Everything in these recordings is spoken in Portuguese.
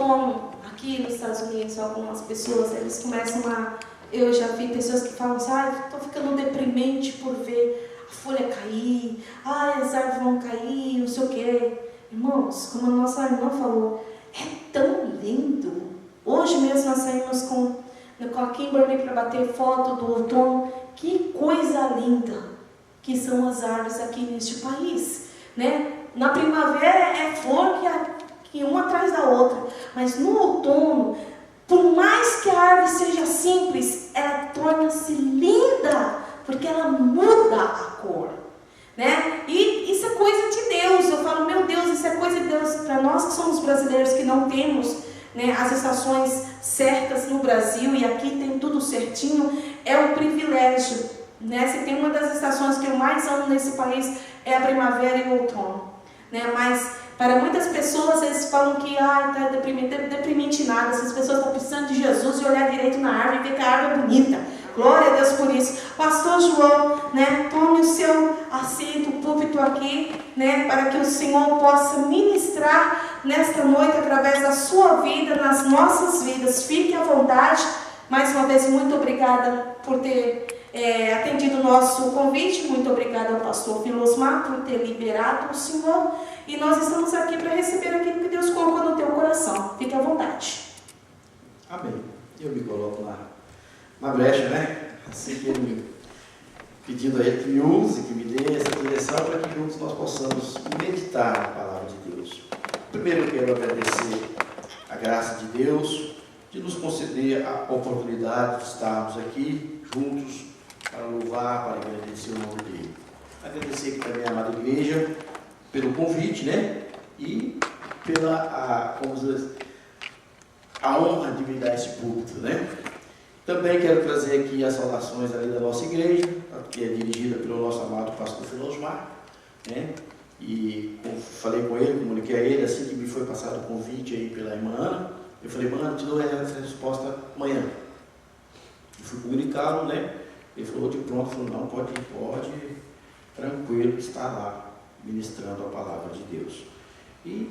outono, aqui nos Estados Unidos, algumas pessoas, eles começam a... Eu já vi pessoas que falam assim, estou ficando deprimente por ver a folha cair, as árvores vão cair, não sei o quê. Irmãos, como a nossa irmã falou, é tão lindo. Hoje mesmo nós saímos com a Kimberly para bater foto do outono. Que coisa linda que são as árvores aqui neste país, né? Na primavera é flor que uma atrás da outra, mas no outono, por mais que a árvore seja simples, ela torna-se linda, porque ela muda a cor, né? E isso é coisa de Deus. Eu falo, meu Deus, isso é coisa de Deus. Para nós que somos brasileiros, que não temos, né, as estações certas no Brasil, e aqui tem tudo certinho, é um privilégio, né? Se tem uma das estações que eu mais amo nesse país, é a primavera e o outono, né? Mas para muitas pessoas, eles falam que está deprimente nada, essas pessoas estão precisando de Jesus e olhar direito na árvore e ver que a árvore é bonita. Glória a Deus por isso. Pastor João, né, tome o seu assento, o púlpito aqui, né, para que o Senhor possa ministrar nesta noite através da sua vida, nas nossas vidas. Fique à vontade. Mais uma vez, muito obrigada por ter atendido o nosso convite. Muito obrigada ao pastor Filosmar por ter liberado o Senhor. E nós estamos aqui para receber aquilo que Deus colocou no teu coração. Fique à vontade. Amém. Eu me coloco na brecha, né? Assim que ele pedindo a ele que me use, que me dê essa direção para que juntos nós possamos meditar na palavra de Deus. Primeiro eu quero agradecer a graça de Deus de nos conceder a oportunidade de estarmos aqui juntos para louvar, para agradecer o nome dele. Agradecer aqui também a amada igreja pelo convite, né? E pela a honra de me dar esse púlpito, né? Também quero trazer aqui as saudações ali da nossa igreja, que é dirigida pelo nosso amado pastor Filosmar, né? E falei com ele, comuniquei a ele, assim que me foi passado o convite aí pela irmã Ana, eu falei, mano, te dou essa resposta amanhã. Eu fui comunicá-lo, né? Ele falou de pronto, falou, não, pode, tranquilo, estar lá, ministrando a palavra de Deus. E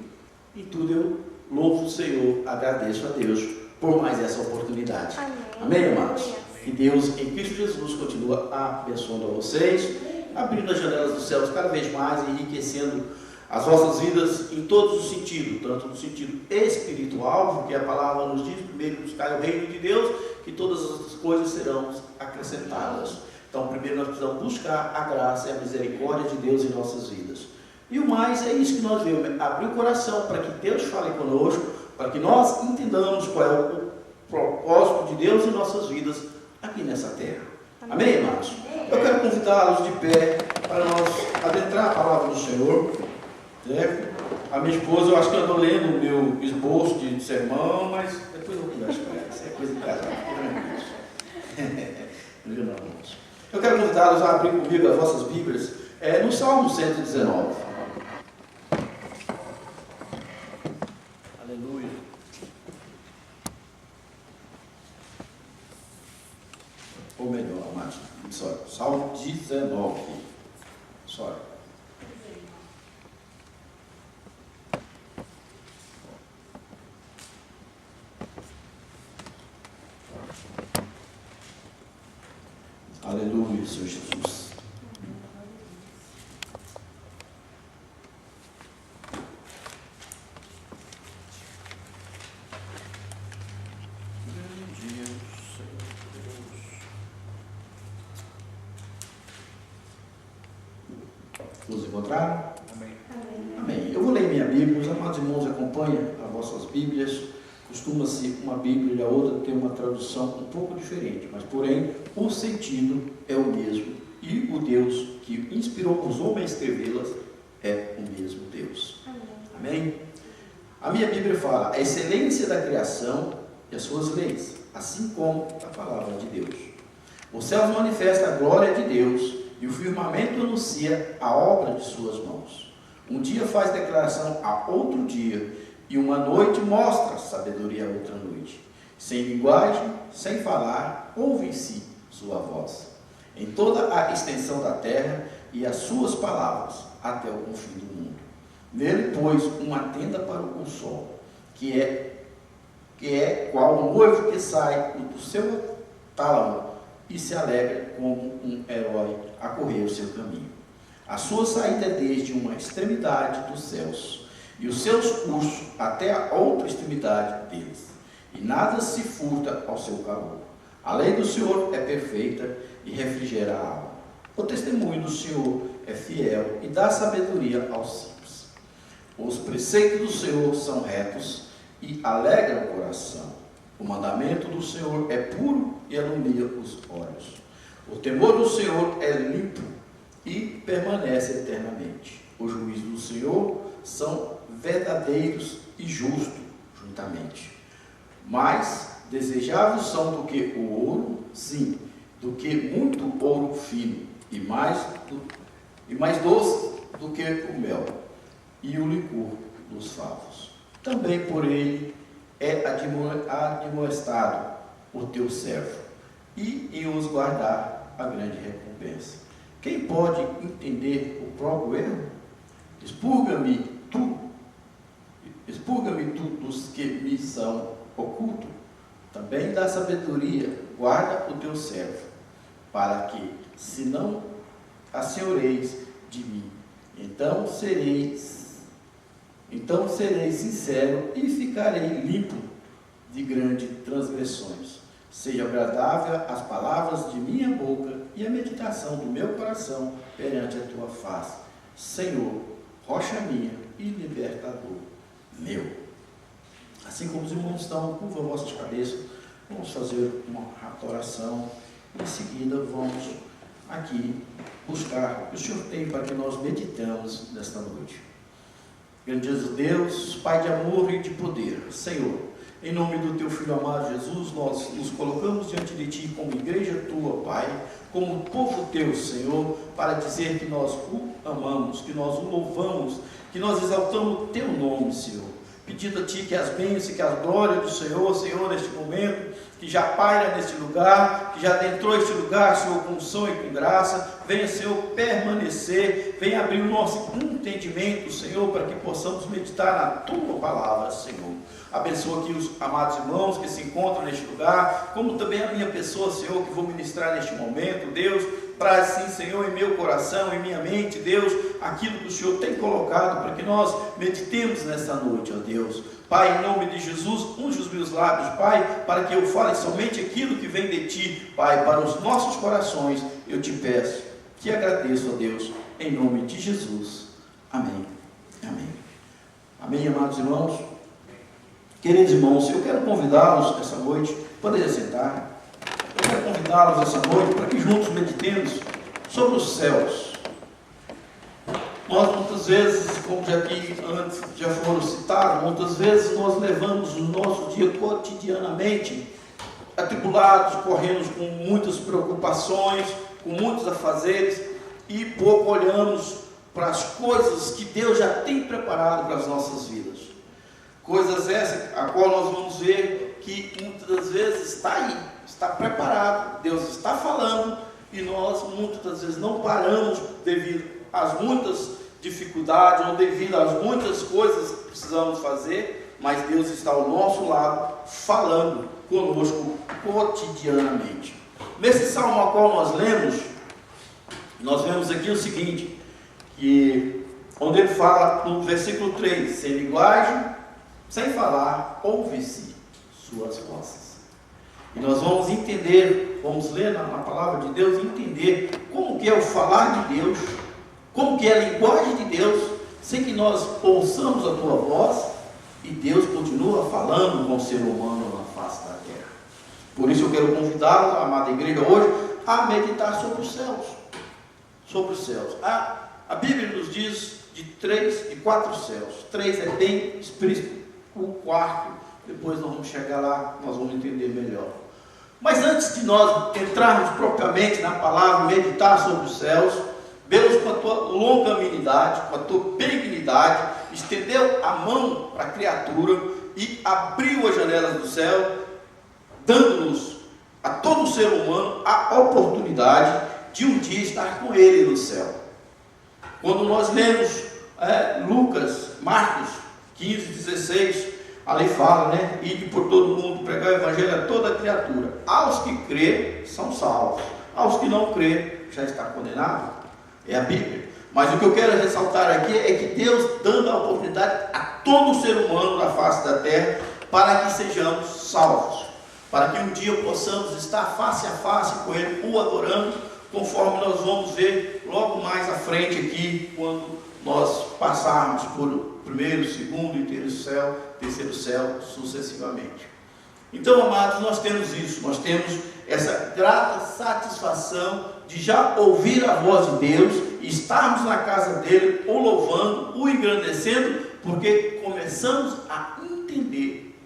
em tudo eu louvo o Senhor, agradeço a Deus por mais essa oportunidade. Amém, amados? Que Deus, em Cristo Jesus, continua abençoando a vocês, abrindo as janelas dos céus cada vez mais, enriquecendo as vossas vidas em todos os sentidos, tanto no sentido espiritual, porque a palavra nos diz, primeiro buscar o reino de Deus, que todas as outras coisas serão acrescentadas. Então, primeiro nós precisamos buscar a graça e a misericórdia de Deus em nossas vidas. E o mais é isso que nós vemos, abrir o coração para que Deus fale conosco, para que nós entendamos qual é o propósito de Deus em nossas vidas aqui nessa terra. Amém, irmãos? Eu quero convidá-los de pé para nós adentrar a palavra do Senhor. A minha esposa, eu acho que eu estou lendo o meu esboço de sermão, mas depois eu converso com ela. Isso é coisa de casal. Eu quero convidá-los a abrir comigo as vossas Bíblias no Salmo 119. Aleluia. Ou melhor, amados, Salmo 19. Sorry. Aleluia, Senhor Jesus. Nos encontraram? Amém. Amém. Eu vou ler minha Bíblia. Os amados irmãos acompanham as vossas Bíblias. Costuma-se uma Bíblia e a outra ter uma tradução um pouco diferente, mas porém o sentido é o mesmo. E o Deus que inspirou os homens a escrevê-las é o mesmo Deus. Amém? A minha Bíblia fala a excelência da criação e as suas leis, assim como a palavra de Deus. Os céus manifestam a glória de Deus e o firmamento anuncia a obra de suas mãos. Um dia faz declaração a outro dia, e uma noite mostra sabedoria a outra noite. Sem linguagem, sem falar, ouve-se sua voz. Em toda a extensão da terra, e as suas palavras até o confim do mundo. Nele pôs uma tenda para o sol, que é que é qual o noivo que sai do seu tálamo e se alegra como um herói a correr o seu caminho. A sua saída é desde uma extremidade dos céus, e os seus cursos até a outra extremidade deles, e nada se furta ao seu calor. A lei do Senhor é perfeita e refrigera a alma. O testemunho do Senhor é fiel e dá sabedoria aos simples. Os preceitos do Senhor são retos e alegram o coração. O mandamento do Senhor é puro e ilumina os olhos. O temor do Senhor é limpo e permanece eternamente. Os juízos do Senhor são verdadeiros e justos juntamente. Mais desejáveis são do que o ouro, sim, do que muito ouro fino, e mais doce do que o mel e o licor dos favos. Também por ele é admoestado o teu servo, e em os guardar a grande recompensa. Quem pode entender o próprio erro? Expurga-me tu dos que me são ocultos. Também dá sabedoria, guarda o teu servo, para que, se não assenhoreis de mim, então serei sincero e ficarei limpo de grandes transgressões. Seja agradável as palavras de minha boca e a meditação do meu coração perante a tua face, Senhor, rocha minha e libertador meu. Assim como os irmãos estão, curvam vossas cabeças, vamos fazer uma rápida oração. Em seguida, vamos aqui buscar o que o Senhor tem para que nós meditemos nesta noite. Grandioso Deus, Pai de amor e de poder, Senhor, em nome do Teu Filho amado Jesus, nós nos colocamos diante de Ti como igreja Tua, Pai, como povo Teu, Senhor, para dizer que nós o amamos, que nós o louvamos, que nós exaltamos o Teu nome, Senhor. Pedindo a Ti que as bênçãos e que as glórias do Senhor, Senhor, neste momento, que já paira neste lugar, que já adentrou este lugar, Senhor, com unção e com graça, venha, Senhor, permanecer, venha abrir o nosso entendimento, Senhor, para que possamos meditar na Tua palavra, Senhor. Abençoa aqui os amados irmãos que se encontram neste lugar, como também a minha pessoa, Senhor, que vou ministrar neste momento, Deus. Traz sim, Senhor, em meu coração, em minha mente, Deus, aquilo que o Senhor tem colocado para que nós meditemos nesta noite, ó Deus. Pai, em nome de Jesus, unge os meus lábios, Pai, para que eu fale somente aquilo que vem de Ti, Pai, para os nossos corações, eu te peço, te agradeço, ó Deus, em nome de Jesus. Amém. Amém. Amém, amados irmãos. Queridos irmãos, eu quero convidá-los essa noite, podem sentar. Eu quero convidá-los essa noite para que juntos meditemos sobre os céus. Nós muitas vezes, como já aqui antes já foram citados, muitas vezes nós levamos o nosso dia cotidianamente atribulados, correndo com muitas preocupações, com muitos afazeres, e pouco olhamos para as coisas que Deus já tem preparado para as nossas vidas. Coisas essas, a qual nós vamos ver que muitas das vezes está aí, está preparado, Deus está falando, e nós muitas das vezes não paramos devido às muitas dificuldades, ou devido às muitas coisas que precisamos fazer, mas Deus está ao nosso lado, falando conosco cotidianamente. Nesse salmo ao qual nós lemos, nós vemos aqui o seguinte, que, onde ele fala no versículo 3, sem linguagem, sem falar, ouve-se suas vozes. E nós vamos entender, vamos ler na palavra de Deus, entender como que é o falar de Deus, como que é a linguagem de Deus, sem que nós ouçamos a tua voz, e Deus continua falando com o ser humano na face da terra. Por isso eu quero convidá-los, a amada igreja, hoje, a meditar sobre os céus. Sobre os céus. A Bíblia nos diz de 3 e 4 céus. 3 é bem explícito. O quarto, depois nós vamos chegar lá, nós vamos entender melhor. Mas antes de nós entrarmos propriamente na palavra, meditar sobre os céus, Deus, com a tua longanimidade, com a tua benignidade, estendeu a mão para a criatura e abriu as janelas do céu, dando-nos, a todo ser humano, a oportunidade de um dia estar com Ele no céu. Quando nós lemos Lucas, Marcos 15, 16, a lei fala, né? Ide por todo mundo, pregar o evangelho a toda criatura. Aos que crê, são salvos. Aos que não crê, já está condenado. É a Bíblia. Mas o que eu quero ressaltar aqui é que Deus dando a oportunidade a todo ser humano da face da terra para que sejamos salvos. Para que um dia possamos estar face a face com Ele, o adorando, conforme nós vamos ver logo mais à frente aqui, quando nós passarmos por primeiro, segundo e terceiro céu, sucessivamente. Então, amados, nós temos isso, nós temos essa grata satisfação de já ouvir a voz de Deus, estarmos na casa dele, o louvando, o engrandecendo, porque começamos a entender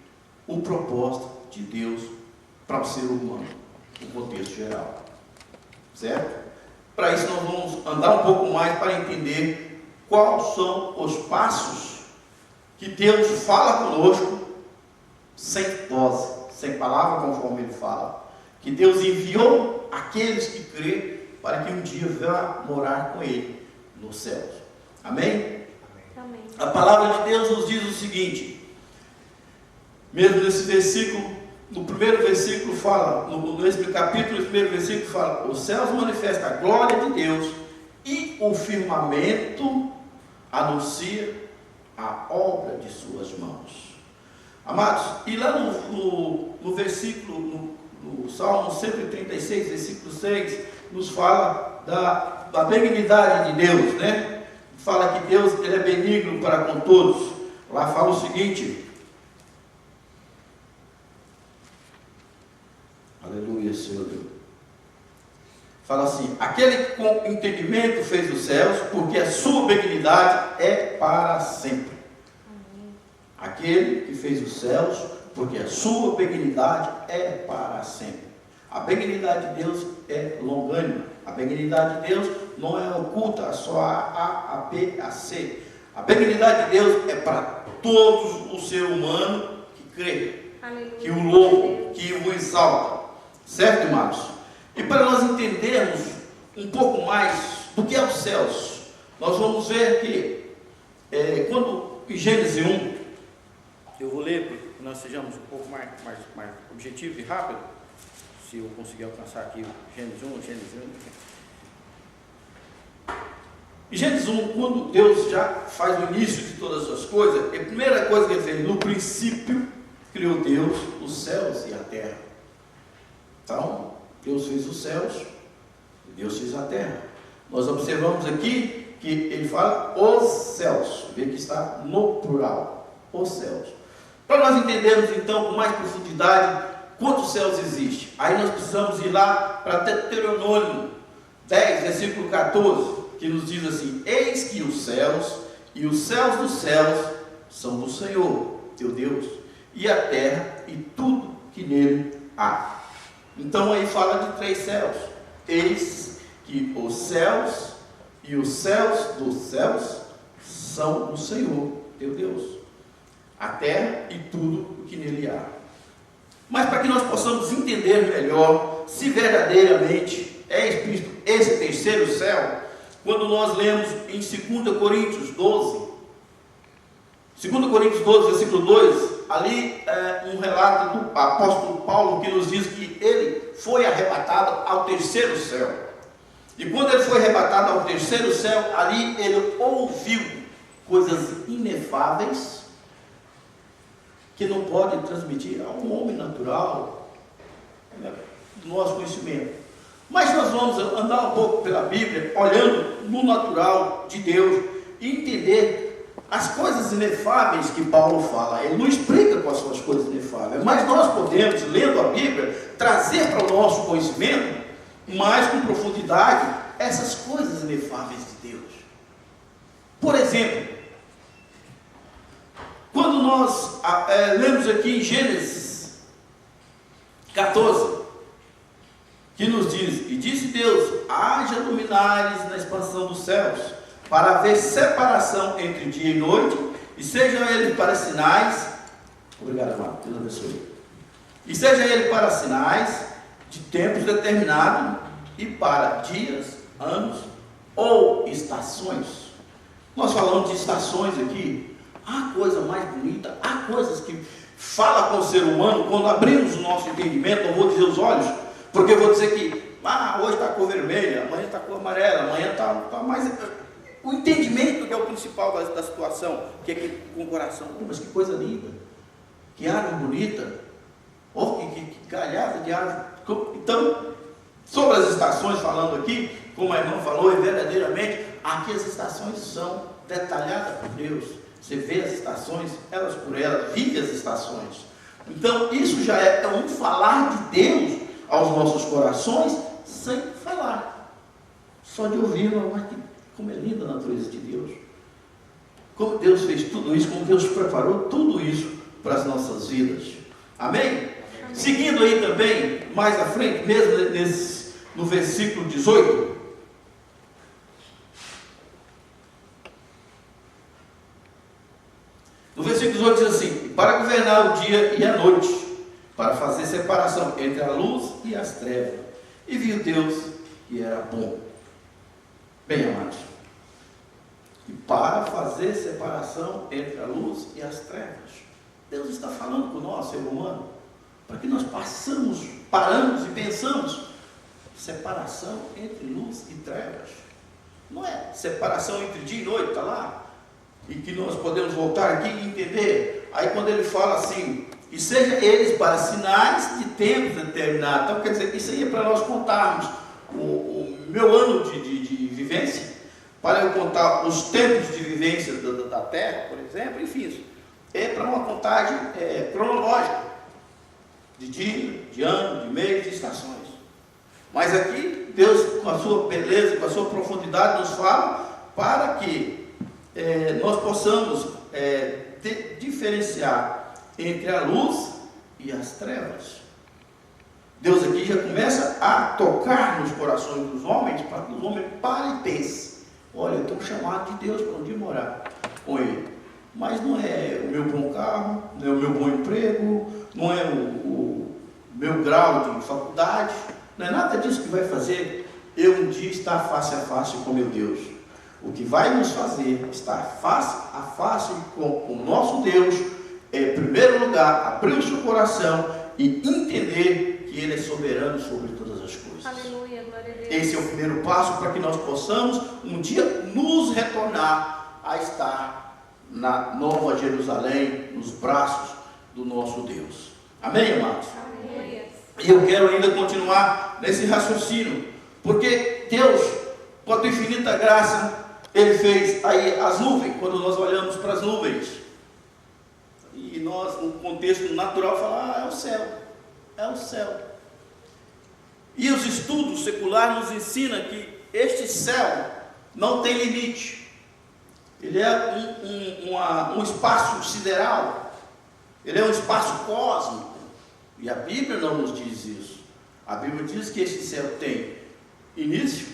o propósito de Deus para o ser humano, no contexto geral. Certo? Para isso nós vamos andar um pouco mais para entender quais são os passos que Deus fala conosco sem voz, sem palavra, conforme Ele fala. Que Deus enviou aqueles que crê para que um dia vá morar com Ele nos céus. Amém? Amém. A palavra de Deus nos diz o seguinte, mesmo nesse versículo, no primeiro versículo fala, nesse capítulo, no primeiro versículo fala, os céus manifestam a glória de Deus e o firmamento anuncia a obra de suas mãos. Amados, e lá no versículo, no Salmo 136, versículo 6, nos fala da benignidade de Deus, né? Fala que Deus, Ele é benigno para com todos. Lá fala o seguinte, aleluia, Senhor Deus. Fala assim, aquele que com entendimento fez os céus, porque a sua benignidade é para sempre. Amém. Aquele que fez os céus, porque a sua benignidade é para sempre. A benignidade de Deus é longânima. A benignidade de Deus não é oculta, só a B, a C. A benignidade de Deus é para todos o ser humano que crê, aleluia, que o louva, que o exalta. Certo, irmãos? E para nós entendermos um pouco mais do que é os céus, nós vamos ver que quando em Gênesis 1, eu vou ler para que nós sejamos um pouco mais objetivos e rápido, se eu conseguir alcançar aqui o Gênesis 1, Gênesis 1. Em Gênesis 1, quando Deus já faz o início de todas as coisas, a primeira coisa que Ele fez, no princípio, criou Deus os céus e a terra. Então, Deus fez os céus e Deus fez a terra. Nós observamos aqui que Ele fala os céus, vê que está no plural, os céus. Para nós entendermos então com mais profundidade quantos céus existem, aí nós precisamos ir lá para Deuteronômio 10, versículo 14, que nos diz assim, eis que os céus e os céus dos céus são do Senhor, teu Deus, e a terra e tudo que nele há. Então aí fala de 3 céus. Eis que os céus e os céus dos céus são do Senhor, teu Deus. A terra e tudo o que nele há. Mas para que nós possamos entender melhor se verdadeiramente é explícito esse terceiro céu, quando nós lemos em 2 Coríntios 12, 2 Coríntios 12, versículo 2, ali é um relato do apóstolo Paulo que nos diz que ele foi arrebatado ao terceiro céu. E quando ele foi arrebatado ao terceiro céu, ali ele ouviu coisas inefáveis que não pode transmitir a um homem natural, né, do nosso conhecimento. Mas nós vamos andar um pouco pela Bíblia, olhando no natural de Deus e entender as coisas inefáveis que Paulo fala. Ele não explica quais são as coisas inefáveis, mas nós podemos, lendo a Bíblia, trazer para o nosso conhecimento, mais com profundidade, essas coisas inefáveis de Deus. Por exemplo, quando nós lemos aqui em Gênesis 14, que nos diz, e disse Deus, haja luminares na expansão dos céus, para haver separação entre dia e noite, e sejam eles para sinais, obrigado, amado, Deus abençoe, e seja ele para sinais de tempos determinados, e para dias, anos, ou estações. Nós falamos de estações aqui. Há coisa mais bonita, há coisas que falam com o ser humano quando abrimos o nosso entendimento. Não vou dizer os olhos, porque eu vou dizer que hoje está a cor vermelha, amanhã está a cor amarela, amanhã está mais... O entendimento que é o principal da situação, que é que, com o coração, mas que coisa linda, que árvore bonita, que galhada de árvore. Então, sobre as estações, falando aqui, como a irmã falou, e verdadeiramente, aqui as estações são detalhadas por Deus. Você vê as estações, elas por elas, vive as estações. Então, isso já é um falar de Deus aos nossos corações, sem falar, só de ouvir. Como é linda a natureza de Deus, como Deus fez tudo isso, como Deus preparou tudo isso para as nossas vidas. Amém? Amém. Seguindo aí também, mais à frente, mesmo no versículo 18, no versículo 18 diz assim: para governar o dia e a noite, para fazer separação entre a luz e as trevas, e viu Deus que era bom. Bem, amados, e para fazer separação entre a luz e as trevas, Deus está falando com o nosso ser humano, para que nós paramos e pensamos, separação entre luz e trevas, não é separação entre dia e noite, está lá, e que nós podemos voltar aqui e entender. Aí quando ele fala assim, e seja eles para sinais de tempos determinados, então quer dizer, isso aí é para nós contarmos o meu ano de vivência, para eu contar os tempos de vivência da Terra, por exemplo, enfim, isso é para uma contagem cronológica, de dia, de ano, de mês, de estações. Mas aqui, Deus, com a sua beleza, com a sua profundidade, nos fala para que nós possamos diferenciar entre a luz e as trevas. Deus aqui já começa a tocar nos corações dos homens, para que os homens parem e pensem: olha, eu estou chamado de Deus para um dia morar com Ele, mas não é o meu bom carro, não é o meu bom emprego, não é o meu grau de faculdade, não é nada disso que vai fazer eu um dia estar face a face com meu Deus. O que vai nos fazer estar face a face com o nosso Deus é, em primeiro lugar, abrir o seu coração e entender que Ele é soberano sobre todas as coisas. Aleluia, glória a Deus. Esse é o primeiro passo para que nós possamos um dia nos retornar a estar na Nova Jerusalém, nos braços do nosso Deus. Amém, amados? Amém. E eu quero ainda continuar nesse raciocínio, porque Deus, com a sua infinita graça, Ele fez aí as nuvens. Quando nós olhamos para as nuvens, e nós, no contexto natural, falamos: é o céu, é o céu. E os estudos seculares nos ensinam que este céu não tem limite. Ele é um espaço sideral, ele é um espaço cósmico. E a Bíblia não nos diz isso. A Bíblia diz que este céu tem início,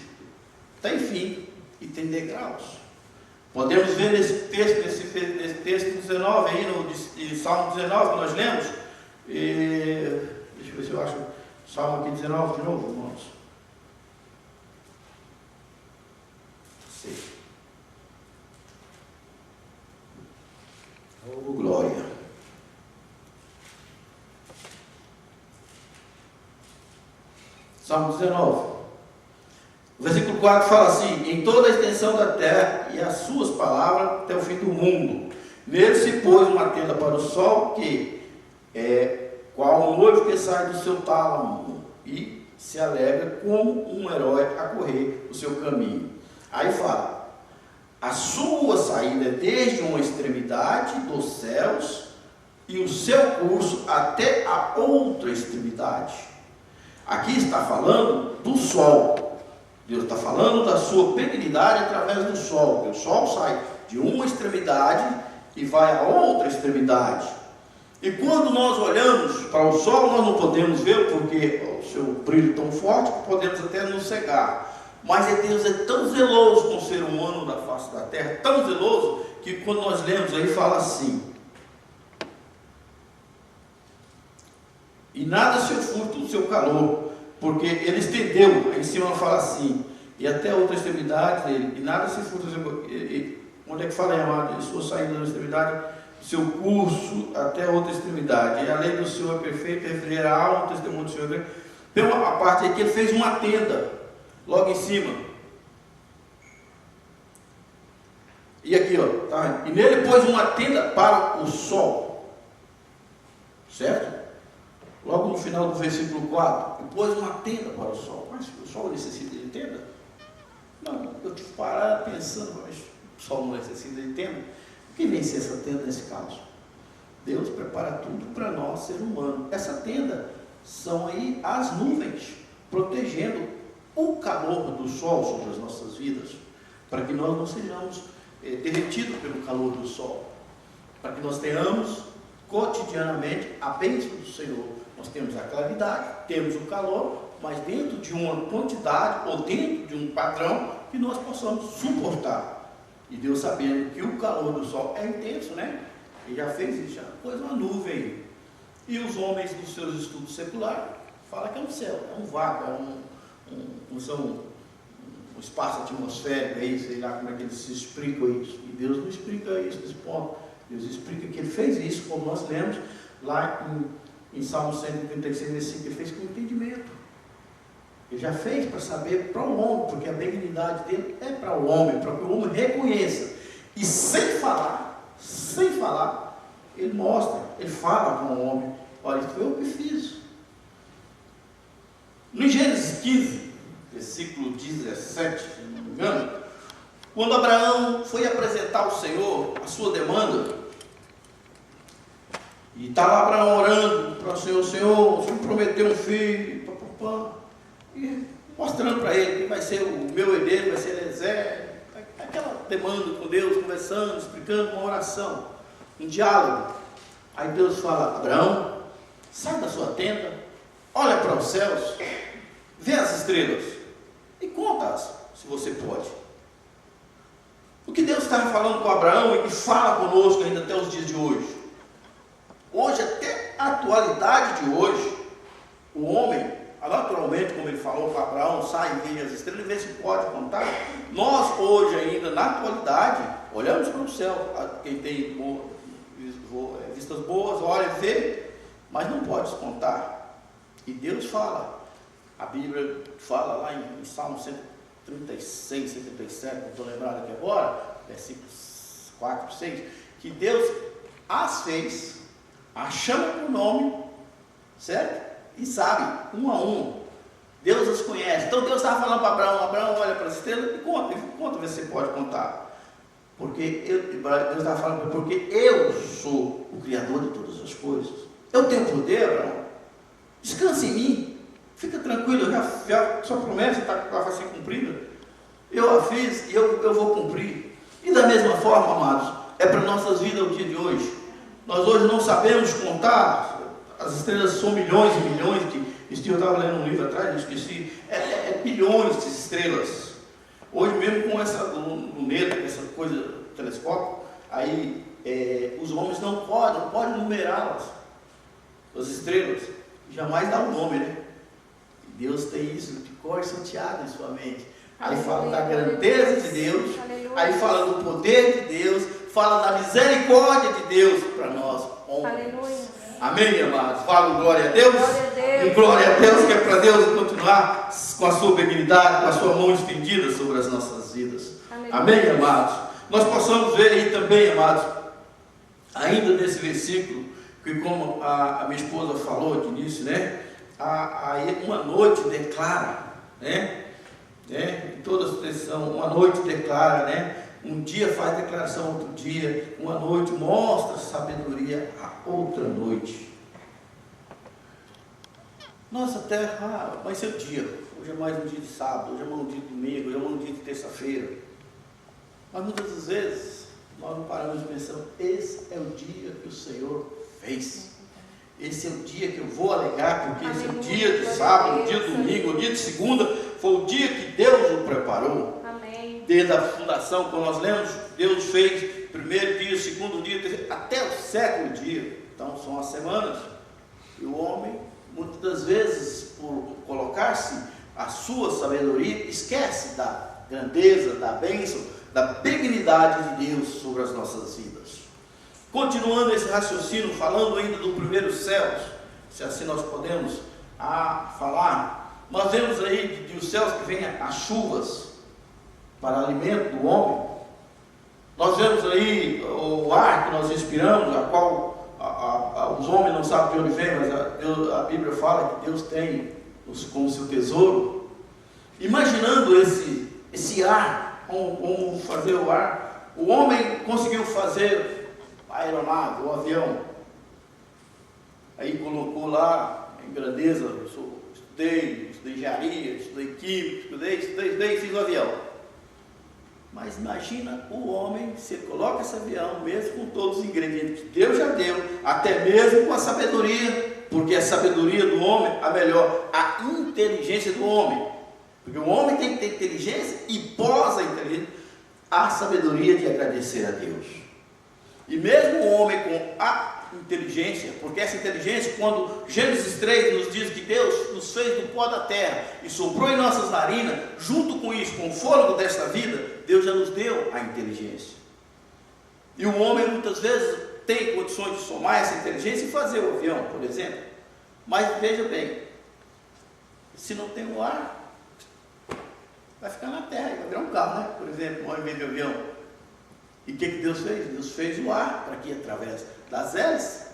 tem fim e tem degraus. Podemos ver nesse texto 19 aí, no Salmo 19 que nós lemos. Deixa eu ver se eu acho o Salmo aqui 19 de novo, irmãos. Sim. Oh, glória. Salmo 19. O versículo 4 fala assim: em toda a extensão da terra e as suas palavras até o fim do mundo. Nele se pôs uma tenda para o sol, que é qual um noivo que sai do seu tálamo e se alegra como um herói a correr o seu caminho. Aí fala: a sua saída é desde uma extremidade dos céus e o seu curso até a outra extremidade. Aqui está falando do sol. Deus está falando da sua perenidade através do sol. Porque o sol sai de uma extremidade e vai a outra extremidade. E quando nós olhamos para o sol, nós não podemos ver, porque o seu brilho é tão forte que podemos até nos cegar. Mas Deus é tão zeloso com o ser humano da face da terra, tão zeloso, que quando nós lemos aí fala assim: e nada se furta do seu calor, porque ele estendeu, aí em cima fala assim, e até outra extremidade dele, e nada se furta do seu calor, Onde é que fala, amado? Sua saída da extremidade, seu curso até outra extremidade. E a lei do Senhor é perfeita, refrigerará a alma, o testemunho do Senhor. Tem uma parte aí que ele fez uma tenda, logo em cima. E aqui, ó, tá? E nele pôs uma tenda para o sol. Certo? Logo no final do versículo 4, ele pôs uma tenda para o sol. Mas o sol necessita de tenda? Não, eu tive que parar pensando, mas o sol não necessita de tenda. O que vem ser essa tenda nesse caso? Deus prepara tudo para nós, ser humano. Essa tenda são aí as nuvens, protegendo o calor do sol sobre as nossas vidas, para que nós não sejamos derretidos pelo calor do sol, para que nós tenhamos cotidianamente a bênção do Senhor. Nós temos a claridade, temos o calor, mas dentro de uma quantidade ou dentro de um padrão que nós possamos suportar. E Deus, sabendo que o calor do sol é intenso, né? Ele já fez isso, já pôs uma nuvem. E os homens, nos seus estudos seculares, falam que é um céu, é um vácuo, é um espaço atmosférico, aí, sei lá como é que eles se explicam isso. E Deus não explica isso nesse ponto. Deus explica que Ele fez isso, como nós lemos lá em Salmo 136, versículo, Ele fez com entendimento. Ele já fez para saber para o homem, porque a benignidade dele é para o homem, para que o homem reconheça. E sem falar, ele mostra, ele fala com o homem: olha, isso foi eu que fiz. No Gênesis 15, versículo 17, se não me engano, quando Abraão foi apresentar ao Senhor a sua demanda, e está lá Abraão orando para o Senhor: o Senhor me prometeu um filho, e mostrando para ele que vai ser o meu herdeiro, vai ser Eliezer, aquela demanda com Deus, conversando, explicando, uma oração, um diálogo. Aí Deus fala: Abraão, sai da sua tenda, olha para os céus, vê as estrelas e conta-as, se você pode. O que Deus estava falando com Abraão e que fala conosco ainda até os dias de hoje. Hoje, até a atualidade de hoje, o homem, naturalmente, como ele falou para Abraão, sai e veja as estrelas e vê se pode contar. Nós hoje ainda, na atualidade, olhamos para o céu. Quem tem vistas boas, olha e vê, mas não pode contar. E Deus fala. A Bíblia fala lá em Salmo 136, 137, não estou lembrado aqui agora, versículos 4, 6, que Deus as fez, as chama por nome, certo? E sabe, um a um. Deus os conhece. Então Deus estava falando para Abraão: Abraão, olha para as estrelas e conta vê se você pode contar. Porque Deus estava falando: porque eu sou o Criador de todas as coisas. Eu tenho poder, Abraão. Descanse em mim. Fica tranquilo, sua promessa vai ser cumprida. Eu a fiz e eu vou cumprir. E da mesma forma, amados, é para nossas vidas o dia de hoje. Nós hoje não sabemos contar. As estrelas são milhões e milhões eu estava lendo um livro atrás, eu esqueci, bilhões de estrelas. Hoje mesmo com essa luneta, essa coisa, telescópio, aí os homens não podem numerá-las, as estrelas, jamais dá um nome, né? E Deus tem isso de cor salteado em sua mente. Aí fala da grandeza de Deus, aí fala do poder de Deus, fala da misericórdia de Deus para nós, homens. Amém, amados? Fala glória a Deus. Glória a Deus. E glória a Deus, que é para Deus continuar com a sua benignidade, com a sua mão estendida sobre as nossas vidas. Amém, amados? Nós possamos ver aí também, amados, ainda nesse versículo, que como a minha esposa falou de início, né? Uma noite declara, né? Em toda a expressão, uma noite declara, né? Um dia faz declaração, outro dia, uma noite mostra sabedoria a outra noite. Nossa, até vai ser o dia. Hoje é mais um dia de sábado, hoje é mais um dia de domingo, hoje é mais um dia de terça-feira. Mas muitas das vezes nós não paramos e pensamos: esse é o dia que o Senhor fez. Esse é o dia que eu vou alegar, porque esse é o dia de sábado, o dia de domingo, o dia de segunda, foi o dia que Deus o preparou. Desde a fundação, quando nós lemos, Deus fez primeiro dia, segundo dia, terceiro, até o sétimo dia. Então são as semanas. E o homem, muitas das vezes, por colocar-se a sua sabedoria, esquece da grandeza, da bênção da benignidade de Deus sobre as nossas vidas. Continuando esse raciocínio, falando ainda do primeiro céu, se assim nós podemos falar, nós vemos aí dos céus que vêm as chuvas para alimento do homem. Nós vemos aí o ar que nós respiramos, a qual os homens não sabem de onde vem, mas a Bíblia fala que Deus tem como seu tesouro. Imaginando esse ar, como fazer o ar, o homem conseguiu fazer a aeronave, o avião. Aí colocou lá em grandeza, estudei engenharia, estudei química, estudei e fiz o avião. Mas imagina o homem, se ele coloca esse avião, mesmo com todos os ingredientes que Deus já deu, até mesmo com a sabedoria, porque a sabedoria do homem, a inteligência do homem, porque o homem tem que ter inteligência e pós a inteligência, a sabedoria de agradecer a Deus. E mesmo o homem com a inteligência, porque essa inteligência, quando Gênesis 3 nos diz que Deus nos fez do pó da terra e soprou em nossas narinas, junto com isso, com o fôlego desta vida, Deus já nos deu a inteligência. E o homem muitas vezes tem condições de somar essa inteligência e fazer o avião, por exemplo. Mas veja bem, se não tem o ar, vai ficar na terra, vai virar um carro, né? Por exemplo, ao invés de avião. E o que Deus fez? Deus fez o ar para que através das hélices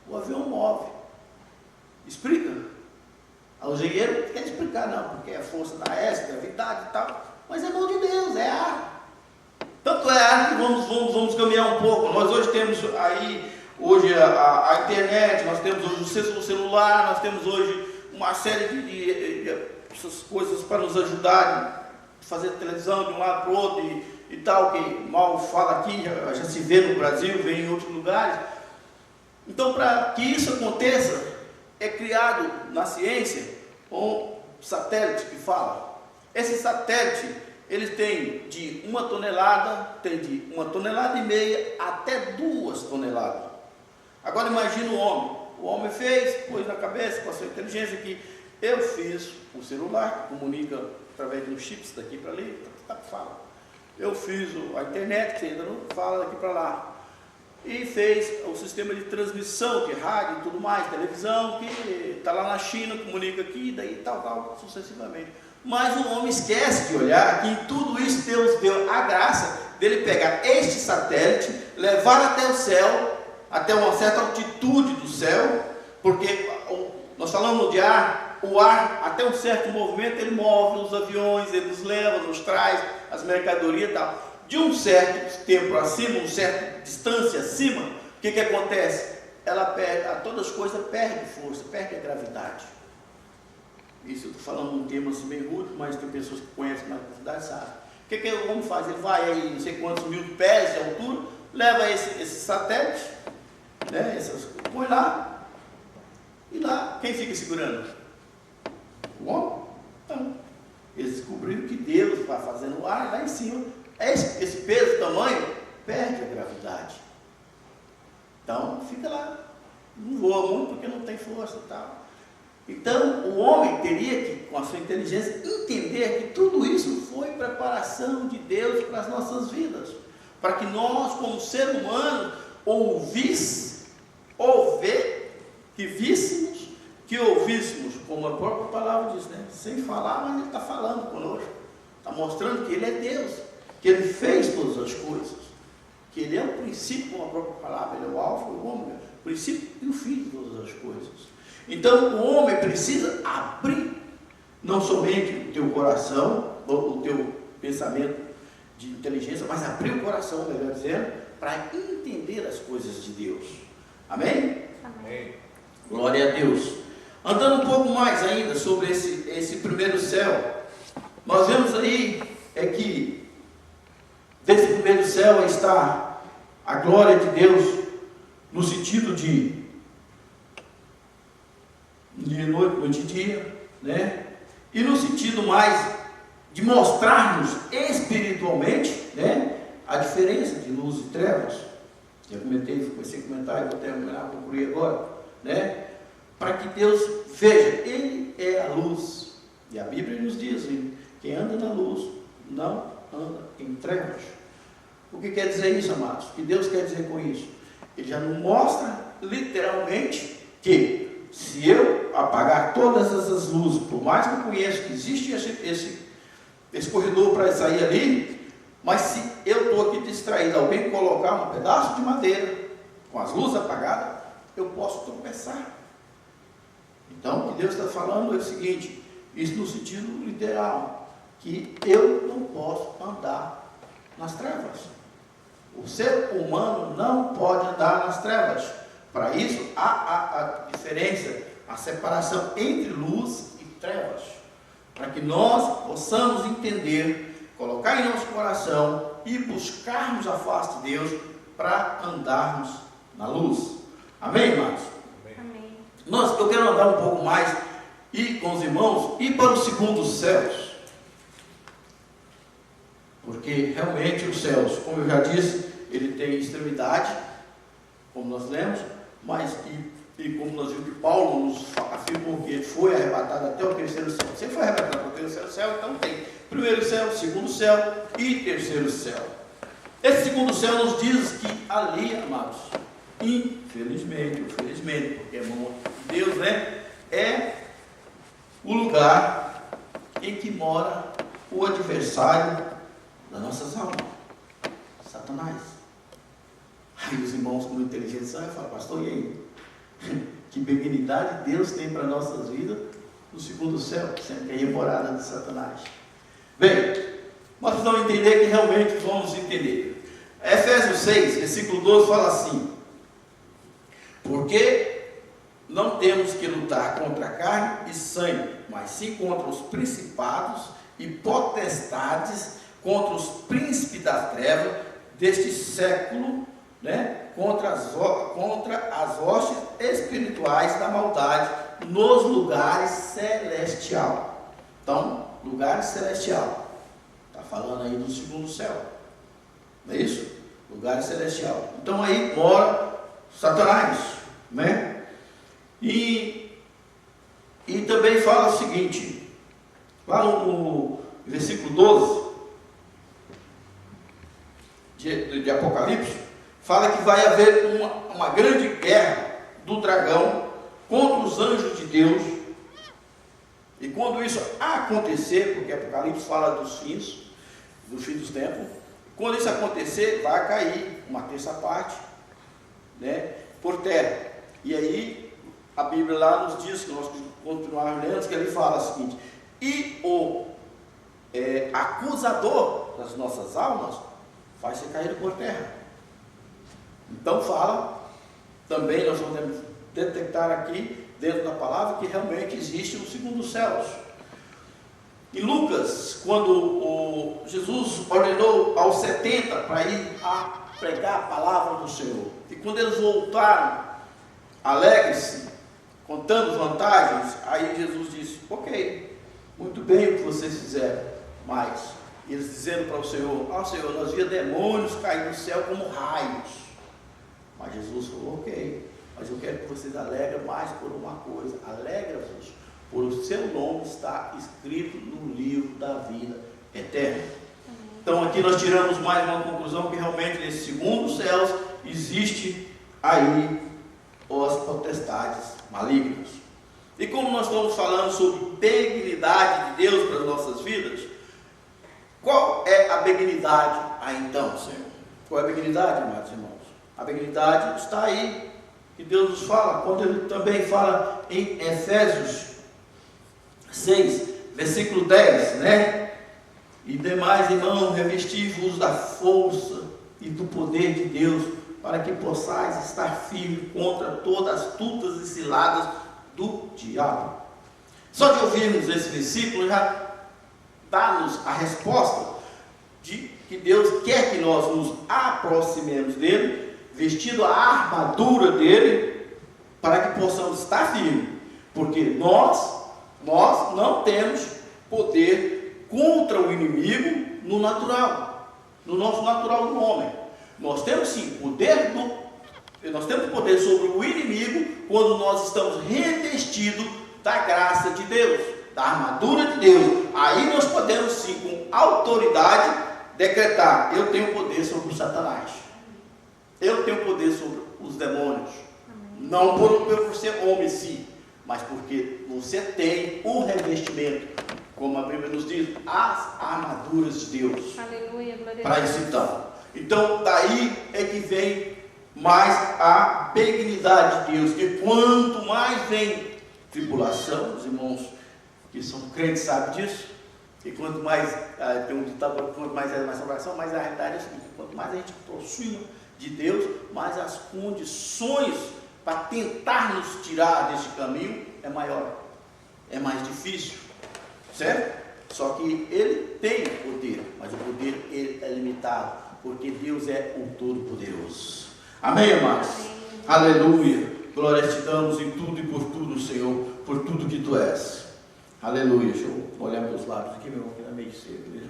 o avião move. Explica? O engenheiro quer explicar, não, porque é a força da hélice, gravidade e tal. Mas é mão de Deus, é ar. Tanto é ar que vamos caminhar um pouco. Nós hoje temos aí, a internet, nós temos hoje o celular, nós temos hoje uma série de essas coisas para nos ajudar a fazer televisão de um lado para o outro e tal, que mal fala aqui, já se vê no Brasil, vê em outros lugares. Então, para que isso aconteça, é criado na ciência um satélite que fala. Esse satélite, ele tem de 1 tonelada, tem de 1,5 toneladas até 2 toneladas. Agora imagina o homem. O homem pôs na cabeça, com a sua inteligência, que eu fiz o celular, que comunica através de uns chips daqui para ali, fala. Eu fiz a internet, que ainda não fala daqui para lá. E fez o sistema de transmissão de rádio e tudo mais, televisão, que está lá na China, comunica aqui, daí tal, sucessivamente. Mas o homem esquece de olhar que em tudo isso Deus deu a graça dele pegar este satélite, levar até o céu, até uma certa altitude do céu, porque nós falamos de ar, o ar, até um certo movimento, ele move os aviões, ele nos leva, nos traz as mercadorias e tal. De um certo tempo acima, uma certa distância acima, o que acontece? Ela perde, todas as coisas perdem força, perdem a gravidade. Isso eu estou falando um termo assim meio rude, mas tem pessoas que conhecem na gravidade, sabem. O que o homem faz? Ele vai aí, não sei quantos mil pés de altura, leva esse satélite, né, põe lá, e lá, quem fica segurando? O homem? Então, eles descobriram que Deus vai fazendo o ar lá em cima. Esse peso, tamanho, perde a gravidade. Então, fica lá. Não voa muito porque não tem força e tal. Então, o homem teria que, com a sua inteligência, entender que tudo isso foi preparação de Deus para as nossas vidas. Para que nós, como ser humano, que ouvíssemos, como a própria palavra diz, né? Sem falar, mas ele está falando conosco. Está mostrando que ele é Deus, que ele fez todas as coisas, que ele é o princípio, como a própria palavra, ele é o alfa e o ômega, o princípio e o fim de todas as coisas. Então o homem precisa abrir não somente o teu coração, o teu pensamento de inteligência, mas abrir o coração, melhor dizendo, para entender as coisas de Deus. Amém? Amém. Glória a Deus. Andando um pouco mais ainda sobre esse primeiro céu, nós vemos aí que desse primeiro céu está a glória de Deus no sentido de noite e dia, né? E no sentido mais de mostrar-nos espiritualmente, né, a diferença de luz e trevas. Já comecei a comentar e vou terminar, concluir agora, né? Para que Deus veja, Ele é a luz. E a Bíblia nos diz, quem anda na luz não anda em trevas. O que quer dizer isso, amados? O que Deus quer dizer com isso? Ele já nos mostra literalmente que se eu apagar todas essas luzes, por mais que eu conheça que existe esse corredor para sair ali, mas se eu estou aqui distraído, alguém colocar um pedaço de madeira com as luzes apagadas, eu posso tropeçar. Então, o que Deus está falando é o seguinte, isso no sentido literal, que eu não posso andar nas trevas. O ser humano não pode andar nas trevas. Para isso, há a diferença, a separação entre luz e trevas. Para que nós possamos entender, colocar em nosso coração e buscarmos a face de Deus para andarmos na luz. Amém, irmãos? Amém. Eu quero andar um pouco mais e com os irmãos ir para os segundos céus. Porque realmente os céus, como eu já disse, ele tem extremidade, como nós lemos, mas e como nós vimos que Paulo nos afirmou que ele foi arrebatado até o terceiro céu. Se ele foi arrebatado até o terceiro céu, então tem primeiro céu, segundo céu e terceiro céu. Esse segundo céu nos diz que ali, amados, infelizmente, ou felizmente, porque é bom Deus, né? É o lugar em que mora o adversário das nossas almas, Satanás. Aí os irmãos com inteligência falam, pastor, e aí? Que benignidade Deus tem para nossas vidas no segundo céu, sendo que aí é morada de Satanás. Bem, nós precisamos entender que realmente vamos entender. Efésios 6, versículo 12 fala assim: porque não temos que lutar contra carne e sangue, mas sim contra os principados e potestades, contra os príncipes da treva deste século, né? contra as hostes espirituais da maldade nos lugares celestiais. Então, lugar celestial, está falando aí do segundo céu, não é isso? Lugar celestial. Então aí mora Satanás, né? E também fala o seguinte, lá no versículo 12 de Apocalipse, fala que vai haver uma grande guerra do dragão contra os anjos de Deus. E quando isso acontecer, porque Apocalipse fala dos fins dos tempos, quando isso acontecer, vai cair uma terça parte, né, por terra. E aí, a Bíblia lá nos diz, que nós continuarmos lendo, que ele fala o seguinte: e o acusador das nossas almas vai ser caído por terra. Então fala, também nós podemos detectar aqui, dentro da palavra, que realmente existe um segundo céus. Em Lucas, quando Jesus ordenou aos 70 para ir a pregar a palavra do Senhor, e quando eles voltaram, alegre-se, contando vantagens, aí Jesus disse: ok, muito bem o que vocês fizeram, mas eles dizendo para o Senhor: Senhor, nós via demônios cair do céu como raios. Mas Jesus falou: ok, mas eu quero que vocês alegrem mais por uma coisa, alegra-vos, por o seu nome está escrito no livro da vida eterna. Então aqui nós tiramos mais uma conclusão, que realmente nesse segundo céus existe aí as potestades malignas. E como nós estamos falando sobre benignidade de Deus para as nossas vidas, qual é a benignidade aí então, Senhor? Qual é a benignidade, amados irmãos? A benignidade está aí, que Deus nos fala, quando Ele também fala em Efésios 6, versículo 10, né? E demais, irmãos, revesti-vos da força e do poder de Deus, para que possais estar firme contra todas as astutas e ciladas do diabo. Só de ouvirmos esse versículo já dá-nos a resposta de que Deus quer que nós nos aproximemos dele, vestido a armadura dele, para que possamos estar firmes, porque nós não temos poder contra o inimigo no natural, no nosso natural do homem. Nós temos sim poder sobre o inimigo quando nós estamos revestidos da graça de Deus, da armadura de Deus. Aí nós podemos sim, com autoridade, decretar: eu tenho poder sobre o Satanás, eu tenho poder sobre os demônios. Amém. Não por ser homem em si, mas porque você tem o revestimento, como a Bíblia nos diz, as armaduras de Deus. Aleluia, glória a Deus. Para isso então daí é que vem mais a benignidade de Deus. E quanto mais vem tribulação, os irmãos que são crentes sabem disso, e quanto mais tem um ditado, quanto mais é mais salvação, mais a realidade é a seguinte: quanto mais a gente aproxima de Deus, mais as condições para tentar nos tirar desse caminho é maior, é mais difícil, certo? Só que ele tem poder, mas o poder ele é limitado, porque Deus é o Todo-Poderoso. Amém, amados? Amém. Aleluia. Glória te damos em tudo e por tudo, Senhor, por tudo que Tu és. Aleluia. Deixa eu olhar meus lábios aqui, meu irmão, que está meio seco, né?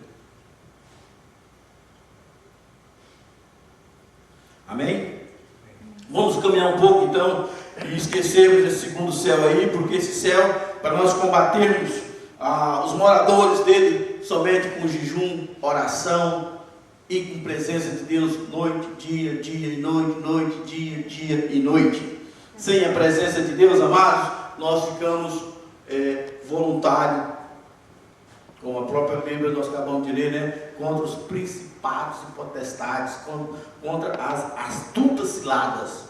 Amém? Vamos caminhar um pouco então e esquecermos esse segundo céu aí, porque esse céu, para nós combatermos os moradores dele somente com jejum, oração e com presença de Deus noite, dia, dia e noite, noite, dia, dia e noite. Sem a presença de Deus, amados, nós ficamos voluntários, como a própria Bíblia nós acabamos de ler, né? Contra os principados e potestades, contra as astutas ciladas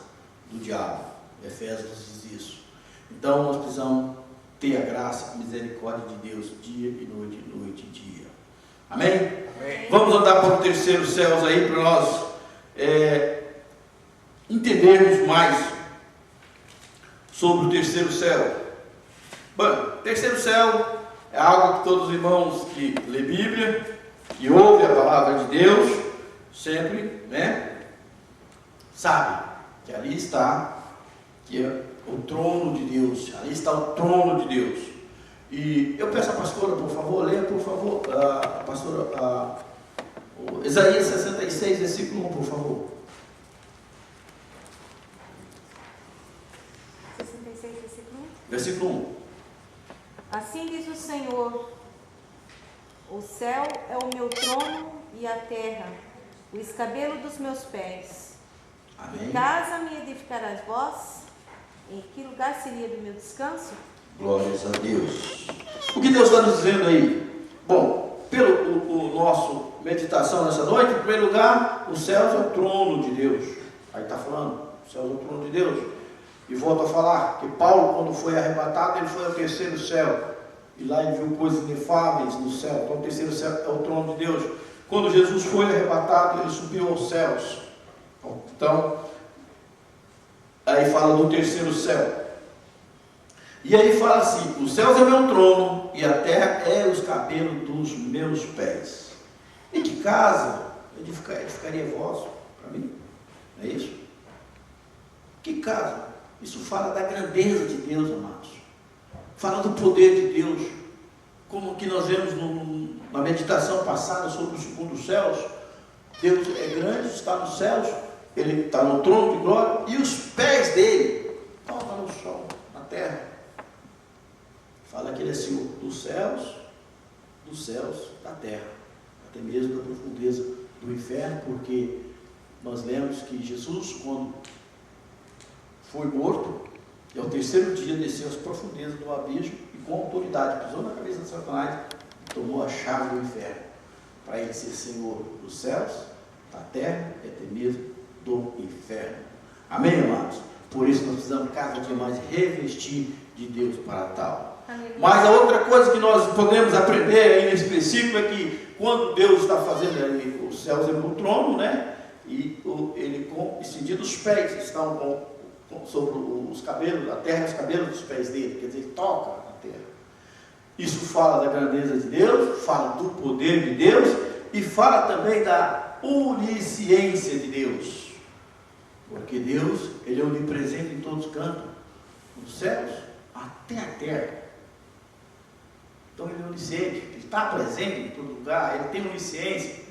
do diabo. Efésios diz isso. Então nós precisamos ter a graça, a misericórdia de Deus dia e noite, noite e dia. Amém? Amém. Vamos andar para o terceiro céu aí, para nós entendermos mais sobre o terceiro céu. Bom, terceiro céu é algo que todos os irmãos que lê Bíblia, que ouvem a palavra de Deus, sempre, sabem que ali está, que é o trono de Deus, ali está o trono de Deus. E eu peço à pastora, por favor, leia, por favor, a pastora, Isaías 66, versículo 1, por favor. 66, versículo 1? Versículo 1. Assim diz o Senhor: o céu é o meu trono e a terra, o escabelo dos meus pés. Amém. Que casa me edificarás vós? Em que lugar seria do meu descanso? Glórias a Deus. O que Deus está nos dizendo aí? Bom, pelo nosso meditação nessa noite, em primeiro lugar, os céus é o trono de Deus. Aí está falando, os céus é o trono de Deus. E volto a falar que Paulo, quando foi arrebatado, ele foi ao terceiro céu. E lá ele viu coisas inefáveis no céu. Então o terceiro céu é o trono de Deus. Quando Jesus foi arrebatado, ele subiu aos céus. Então, aí fala do terceiro céu. E aí fala assim: os céus é meu trono e a terra é os cabelos dos meus pés. E que casa edificaria vós para mim? Não é isso? Que casa? Isso fala da grandeza de Deus, amados. Fala do poder de Deus. Como que nós vemos na meditação passada sobre os segundos céus. Deus é grande, está nos céus, Ele está no trono de glória, e os pés dele estão no chão, na terra. Fala que Ele é Senhor dos céus, da terra, até mesmo da profundeza do inferno, porque nós lemos que Jesus, quando foi morto, e ao terceiro dia desceu às profundezas do abismo e com autoridade pisou na cabeça de Satanás e tomou a chave do inferno, para Ele ser Senhor dos céus, da terra e até mesmo do inferno. Amém, amados? Por isso nós precisamos cada dia mais revestir de Deus para tal. Amém. Mas a outra coisa que nós podemos aprender aí nesse versículo é que quando Deus está fazendo ali, os céus é no trono, e Ele com estendido os pés estão sobre os cabelos, a terra e os cabelos dos pés dele, quer dizer, ele toca a terra. Isso fala da grandeza de Deus, fala do poder de Deus e fala também da onisciência de Deus, porque Deus, Ele é onipresente em todos os cantos, nos céus até a terra. Então Ele é onisciente, Ele está presente em todo lugar, Ele tem onisciência,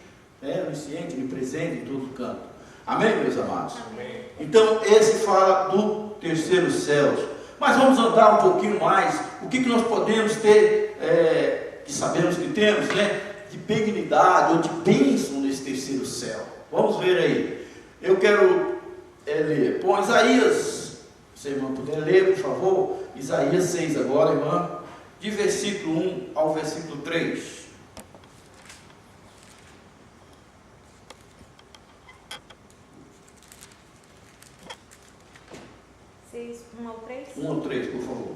onisciente, onipresente em todo canto. Amém, meus amados? Amém. Então, esse fala do terceiro céu. Mas vamos andar um pouquinho mais. O que nós podemos ter, que sabemos que temos, de benignidade ou de bênção nesse terceiro céu. Vamos ver aí. Eu quero ler. Bom, Isaías, se a irmã puder ler, por favor, Isaías 6 agora, irmã, de versículo 1 ao versículo 3. 1 ao 3? 1 ao 3, por favor.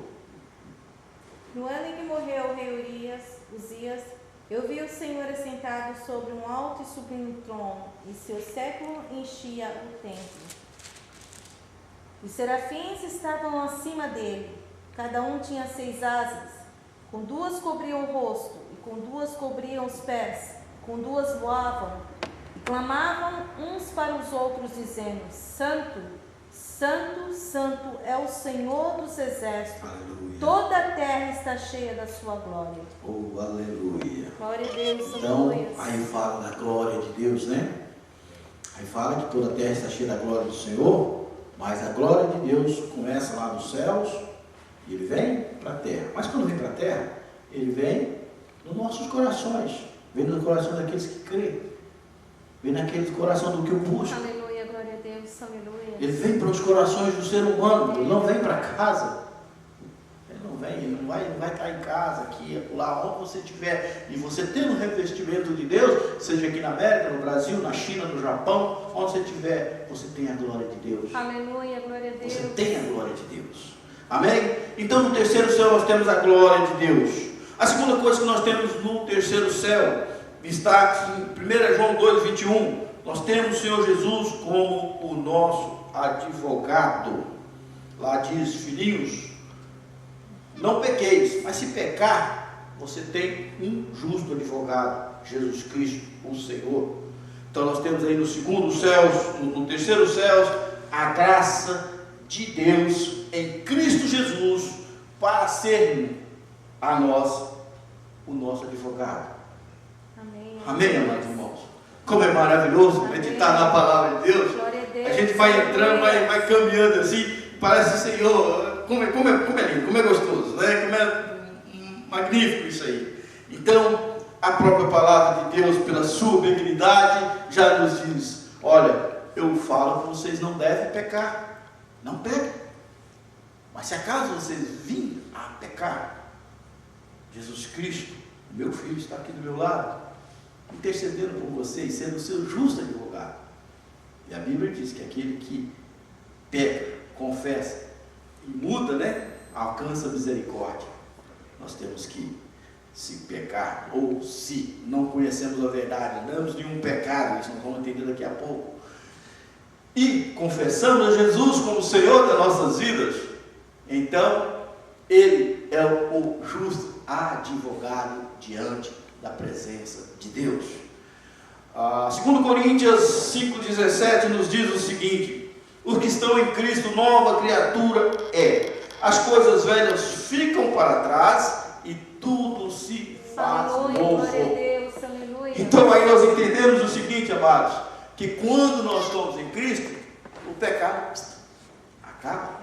No ano em que morreu o rei Uzias, eu vi o Senhor assentado sobre um alto e sublime trono, e seu século enchia o templo. Os serafins estavam acima dele, cada um tinha 6 asas, com 2 cobriam o rosto, e com 2 cobriam os pés, com 2 voavam, e clamavam uns para os outros, dizendo: Santo, Santo, Santo é o Senhor dos exércitos. Aleluia. Toda a terra está cheia da sua glória. Oh, aleluia. Glória a Deus, Então, aleluia. aí fala da glória de Deus, né? Aí fala que toda a terra está cheia da glória do Senhor, mas a glória de Deus começa lá nos céus e ele vem para a terra. Mas quando vem para a terra, ele vem nos nossos corações, vem no coração daqueles que creem, vem naquele coração do que o busca. Aleluia, glória a Deus, aleluia. Ele vem para os corações do ser humano, ele não vem para casa. Ele não vai estar em casa, aqui, lá, onde você estiver, e você tendo um revestimento de Deus, seja aqui na América, no Brasil, na China, no Japão, onde você estiver, você tem a glória de Deus. Aleluia, glória a Deus. Você tem a glória de Deus. Amém? Então no terceiro céu nós temos a glória de Deus. A segunda coisa que nós temos no terceiro céu está em 1 João 2,21. Nós temos o Senhor Jesus como o nosso advogado. Lá diz: filhinhos, não pequeis, mas se pecar, você tem um justo advogado, Jesus Cristo, o Senhor. Então nós temos aí no segundo céu, no terceiro céu, a graça de Deus em Cristo Jesus para ser a nós o nosso advogado. Amém. Amém, amados irmãos? Como é maravilhoso meditar na palavra de Deus. Glória a Deus. A gente vai entrando, vai caminhando assim, parece o Senhor, como é lindo, como é gostoso, né? Como é magnífico isso aí. Então, a própria palavra de Deus, pela sua benignidade, já nos diz: olha, eu falo que vocês não devem pecar, não pequem. Mas se acaso vocês virem a pecar, Jesus Cristo, meu Filho, está aqui do meu lado, intercedendo por vocês, sendo o seu justo advogado. E a Bíblia diz que aquele que peca, confessa e muda, né, alcança a misericórdia. Nós temos que, se pecar, ou se não conhecemos a verdade, andamos em um pecado, isso nós vamos entender daqui a pouco, e confessamos a Jesus como Senhor das nossas vidas, então Ele é o justo advogado diante da presença de Deus. 2 Coríntios 5,17 nos diz o seguinte: os que estão em Cristo, nova criatura é. As coisas velhas ficam para trás e tudo se faz novo. Glória a Deus, aleluia. Então aí nós entendemos o seguinte, amados, que quando nós estamos em Cristo, o pecado acaba,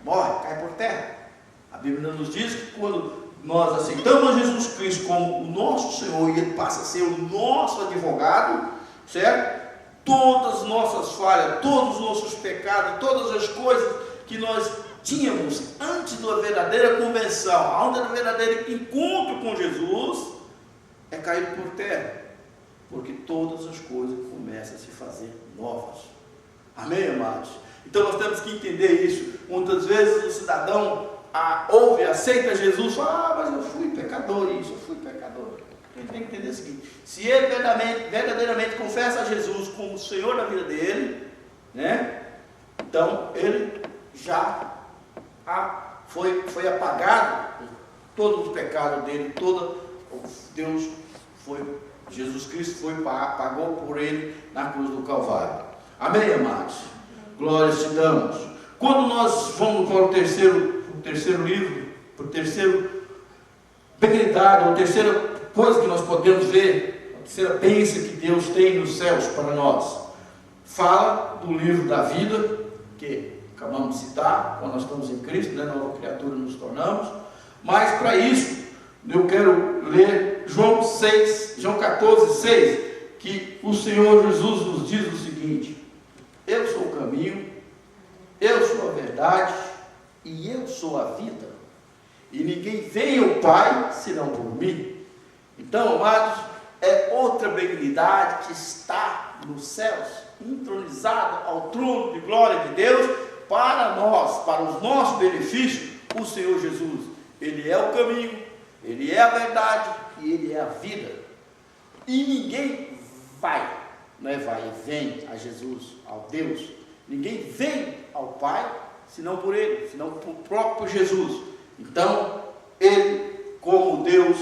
morre, cai por terra. A Bíblia nos diz que quando nós aceitamos Jesus Cristo como o nosso Senhor e Ele passa a ser o nosso advogado, certo? Todas as nossas falhas, todos os nossos pecados, todas as coisas que nós tínhamos antes da verdadeira conversão, antes do verdadeiro encontro com Jesus, é caído por terra, porque todas as coisas começam a se fazer novas. Amém, amados? Então nós temos que entender isso. Muitas vezes o cidadão ouve, aceita Jesus, fala: mas eu fui pecador, isso, eu fui pecador. Ele tem que entender o seguinte: se ele verdadeiramente confessa a Jesus como o Senhor da vida dele, né, então ele já foi apagado todos os pecados dele, Jesus Cristo pagou por ele na cruz do Calvário. Amém, amados? Glórias te damos. Quando nós vamos para o terceiro livro, para o terceiro benignidade, ou a terceira coisa que nós podemos ver, a terceira bênção que Deus tem nos céus para nós, fala do livro da vida, que acabamos de citar, quando nós estamos em Cristo, né, nova criatura nos tornamos. Mas para isso, Eu quero ler João 14, 6, que o Senhor Jesus nos diz o seguinte: eu sou o caminho, eu sou a verdade e eu sou a vida, e ninguém vem ao Pai senão por mim. Então, amados, é outra benignidade que está nos céus, entronizado ao trono de glória de Deus, para nós, para os nossos benefícios, o Senhor Jesus. Ele é o caminho, Ele é a verdade e Ele é a vida. E ninguém vem a Jesus, ao Deus. Ninguém vem ao Pai, senão por Ele, senão por próprio Jesus. Então, Ele, como Deus,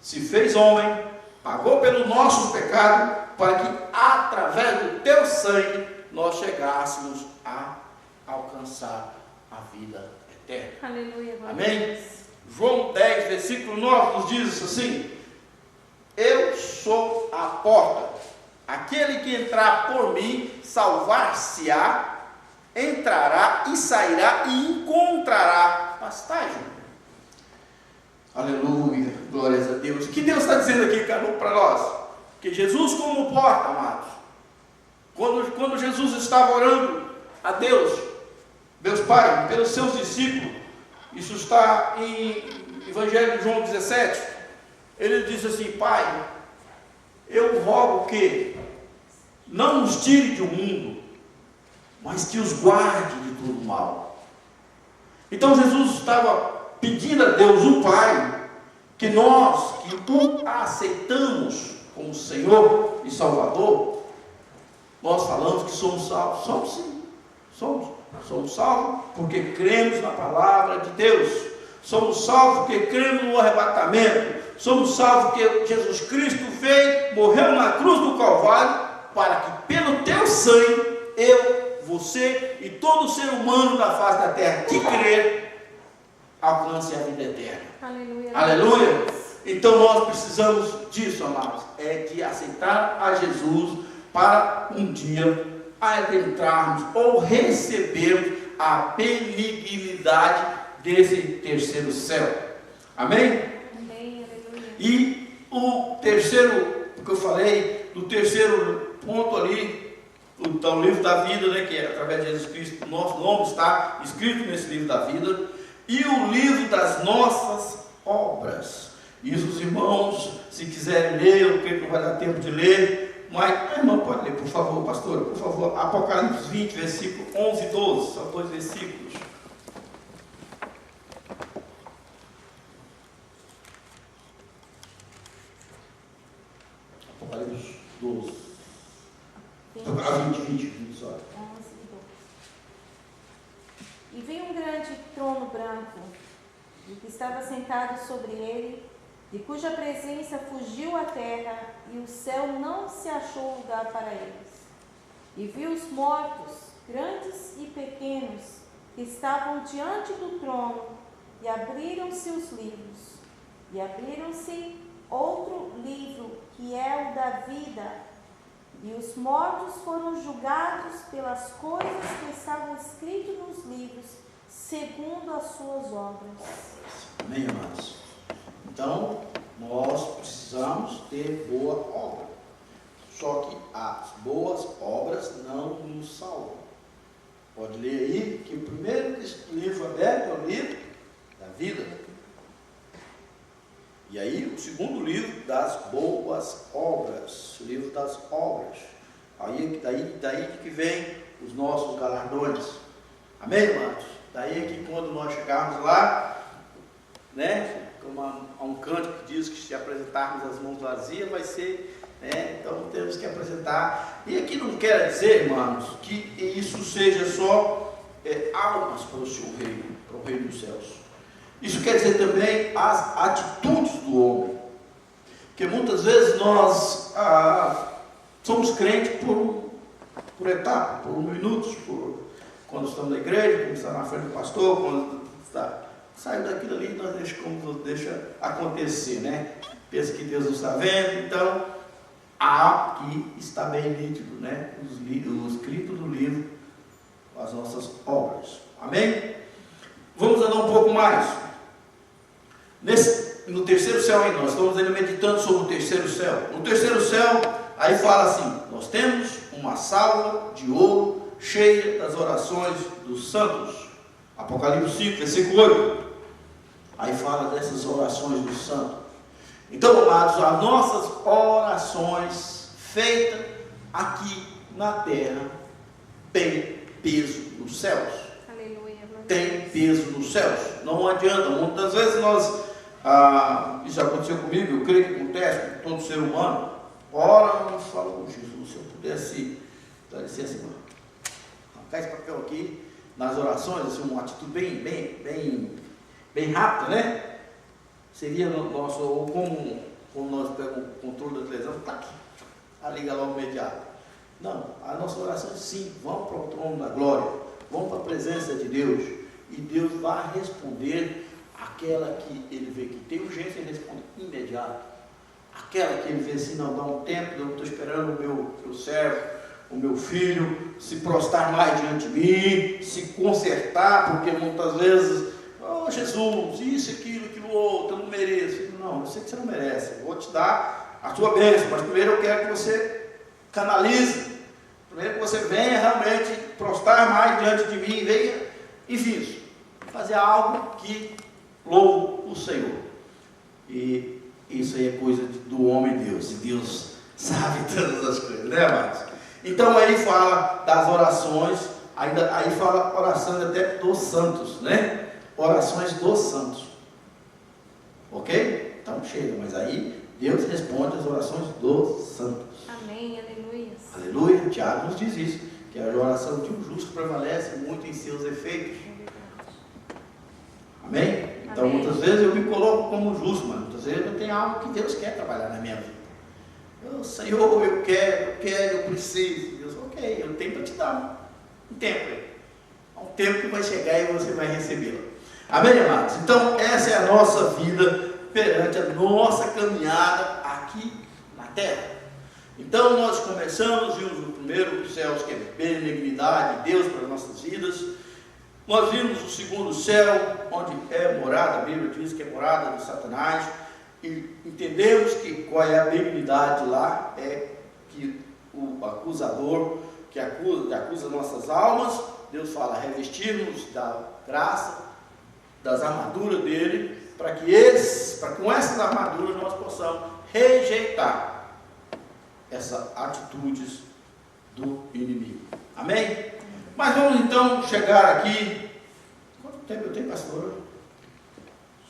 se fez homem, pagou pelo nosso pecado, para que, através do teu sangue, nós chegássemos a alcançar a vida eterna. Aleluia. Amém? João 10, versículo 9, nos diz assim: eu sou a porta. Aquele que entrar por mim, salvar-se-á, entrará e sairá e encontrará pastagem. Aleluia, glórias a Deus. O que Deus está dizendo aqui, para nós? Que Jesus como porta, amados. Quando Jesus estava orando a Deus Pai, pelos seus discípulos, isso está em Evangelho de João 17, ele disse assim: Pai, eu rogo que não nos tire do mundo, mas que os guarde de todo mal. Então Jesus estava pedindo a Deus, o Pai, que nós, que o aceitamos como Senhor e Salvador, nós falamos que somos salvos. Somos sim, somos salvos porque cremos na palavra de Deus. Somos salvos porque cremos no arrebatamento. Somos salvos porque Jesus Cristo veio, morreu na cruz do Calvário, para que pelo teu sangue, eu, você e todo ser humano da face da terra que crer, alcance a vida eterna. Aleluia. Aleluia. Então nós precisamos disso, amados, é de aceitar a Jesus para um dia adentrarmos ou recebermos a benignidade desse terceiro céu. Amém? Amém. Aleluia. E o terceiro, o que eu falei, do terceiro ponto ali, o livro da vida, né, que é através de Jesus Cristo, nosso nome está escrito nesse livro da vida, e o livro das nossas obras. Isso, os irmãos, se quiserem ler, eu creio que não vai dar tempo de ler, mas a irmã pode ler, por favor, pastora, por favor, Apocalipse 20, versículo 11 e 12, são 2 versículos. Apocalipse 12. Apocalipse 20, só. 11 e 12. E veio um grande trono branco, e que estava sentado sobre ele, de cuja presença fugiu a terra, e o céu não se achou lugar para eles. E vi os mortos, grandes e pequenos, que estavam diante do trono, e abriram-se os livros. E abriram-se outro livro, que é o da vida, e os mortos foram julgados pelas coisas que estavam escritas nos livros, segundo as suas obras. Amém, amados? Então, nós precisamos ter boa obra. Só que as boas obras não nos salvam. Pode ler aí que o primeiro livro aberto é o livro da vida. E aí o segundo livro das boas obras, o livro das obras. Aí, daí que vem os nossos galardões. Amém, irmãos? Daí que quando nós chegarmos lá, né, como há um canto que diz que se apresentarmos as mãos vazias vai ser, né, então temos que apresentar. E aqui não quer dizer, irmãos, que isso seja só almas para o seu reino, para o reino dos céus. Isso quer dizer também as atitudes do homem. Porque muitas vezes nós somos crentes por etapa, por minutos, quando estamos na igreja, quando está na frente do pastor, quando saiu daquilo ali, nós deixa acontecer, né? Pensa que Deus não está vendo, então aqui está bem nítido, né? O escrito do livro, as nossas obras. Amém? Vamos andar um pouco mais. no terceiro céu ainda, nós estamos ainda meditando sobre o terceiro céu. No terceiro céu, aí fala assim, nós temos uma sala de ouro cheia das orações dos santos. Apocalipse 5, versículo 8. Aí fala dessas orações dos santos. Então, amados, as nossas orações feitas aqui na terra têm peso nos céus. Aleluia. Tem peso nos céus. Não adianta. Muitas vezes nós, isso já aconteceu comigo, eu creio que acontece com todo ser humano. Ora, nós falamos, Jesus, se eu pudesse, dá licença, irmão, arrancar esse papel aqui, nas orações, assim, uma atitude bem rápida, né? Seria nosso, ou como nós pegamos o controle da televisão, tá, a liga logo imediato. Não, as nossas orações sim, vão para o trono da glória, vão para a presença de Deus, e Deus vai responder aquela que ele vê que tem urgência, ele responde imediato. Aquela que ele vê assim, não, dá um tempo, eu estou esperando o meu servo, o meu filho, se prostrar mais diante de mim, se consertar, porque muitas vezes, oh Jesus, isso, aquilo outro, eu não mereço. Não, eu sei que você não merece, eu vou te dar a sua bênção, mas primeiro eu quero que você canalize, primeiro que você venha realmente prostrar mais diante de mim, venha, enfim, fazer algo que louve o Senhor. E isso aí é coisa do homem Deus, e Deus sabe todas as coisas, né, amados? Então aí fala das orações, aí fala orações até dos santos, né? Orações dos santos. Ok? Então chega, mas aí Deus responde as orações dos santos. Amém, aleluia. Aleluia, Tiago nos diz isso, que a oração de um justo prevalece muito em seus efeitos. Amém? Então muitas vezes eu me coloco como justo, mas muitas vezes eu tenho algo que Deus quer trabalhar na minha vida. Senhor, eu quero, eu preciso. Deus, ok, eu tenho para te dar um tempo. Há um tempo que vai chegar e você vai recebê-lo. Amém, amados? Então, essa é a nossa vida perante a nossa caminhada aqui na terra. Então, nós começamos, vimos o primeiro dos céus, que é benignidade de Deus para as nossas vidas. Nós vimos o segundo céu, onde é morada, a Bíblia diz que é morada de Satanás. E entendemos que qual é a benignidade lá, é que o acusador, que acusa nossas almas, Deus fala, revestirmos da graça, das armaduras dele, para que com essas armaduras nós possamos rejeitar essas atitudes do inimigo. Amém? Mas vamos então chegar aqui. Quanto tempo eu tenho, pastor?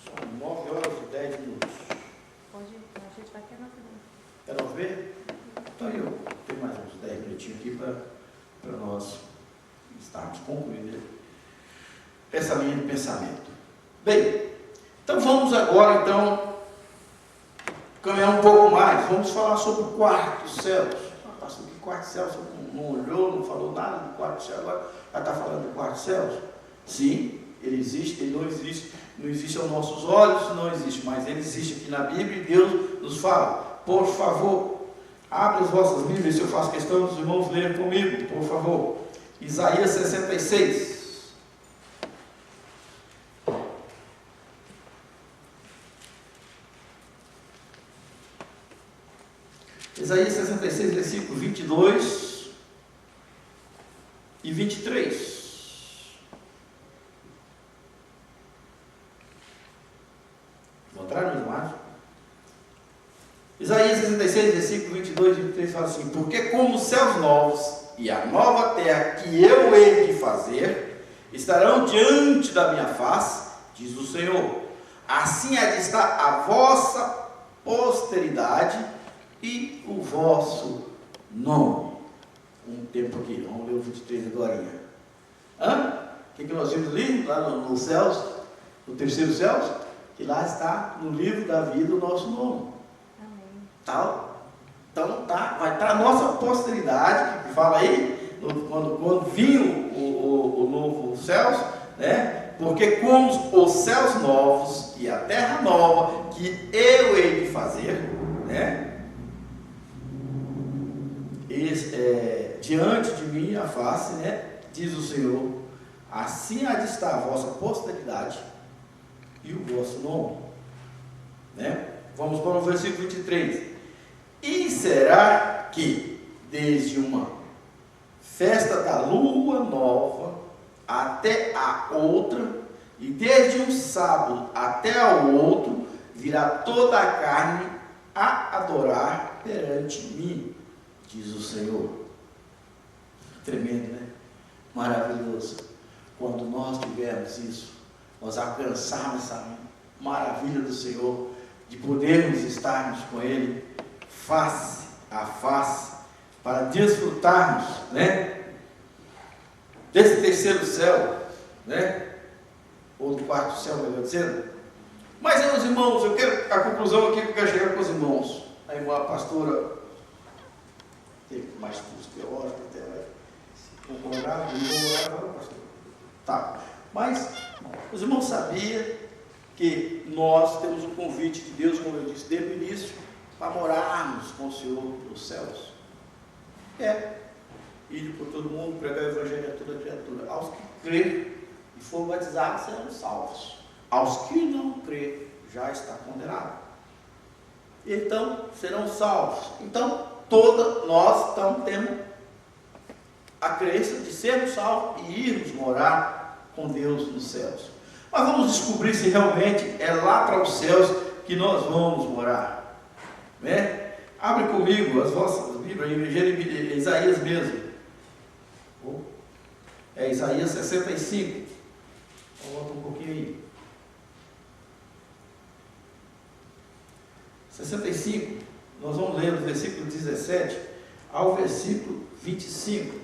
São 9 horas e 10 minutos. Hoje a gente vai ter nossa vida. Quer nós ver? Então eu tenho mais uns 10 minutinhos aqui para nós estarmos concluindo essa linha de pensamento. Bem, então vamos agora caminhar um pouco mais. Vamos falar sobre o quarto céu. Pastor, que quarto céu? Você não olhou, não falou nada do quarto céu, agora já está falando do quarto céu? Sim, ele existe, ele não existe aos nossos olhos, não existe, mas ele existe aqui na Bíblia e Deus nos fala. Por favor, abre as vossas Bíblias, se eu faço questão dos irmãos lerem comigo, por favor. Isaías 66. Isaías 66, versículos 22 e 23. Encontraram, meus irmãos? Isaías 66, versículos 22 e 23 fala assim: porque como os céus novos e a nova terra que eu hei de fazer estarão diante da minha face, diz o Senhor, assim há de estar a vossa posteridade e o vosso nome. Um tempo aqui, vamos ler o 23 agora. O que nós vimos ali, lá nos céus, no terceiro céu? Que lá está no livro da vida o nosso nome. Amém. Então vai estar a nossa posteridade, que fala aí, quando vir o novo céus, né? Porque como os céus novos e a terra nova que eu hei de fazer, né? Diante de mim a face, né? Diz o Senhor, assim há de estar a vossa posteridade e o vosso nome. né? Vamos para o versículo 23. E será que desde uma festa da lua nova até a outra, e desde um sábado até ao outro, virá toda a carne a adorar perante mim, diz o Senhor. Tremendo, né? Maravilhoso. Quando nós tivermos isso, nós alcançarmos essa maravilha do Senhor, de podermos estarmos com Ele face a face, para desfrutarmos, né, desse terceiro céu, né, ou do quarto céu, melhor dizendo. Mas, meus irmãos, eu quero a conclusão aqui que eu quero chegar com os irmãos. A irmã pastora tem mais curso teórico, até vai se concordar, pastor. Tá, mas os irmãos sabiam que nós temos um convite de Deus, como eu disse desde o início, para morarmos com o Senhor nos céus. Ir por todo mundo, pregar o Evangelho a toda criatura. Aos que crerem e forem batizados serão salvos. Aos que não crerem, já está condenado. Então, serão salvos. Então, nós temos a crença de sermos salvos e irmos morar com Deus nos céus. Mas vamos descobrir se realmente é lá para os céus que nós vamos morar, né? Abre comigo as vossas Bíblias em Isaías mesmo. É Isaías 65. Volta um pouquinho aí. 65. Nós vamos ler do versículo 17 ao versículo 25.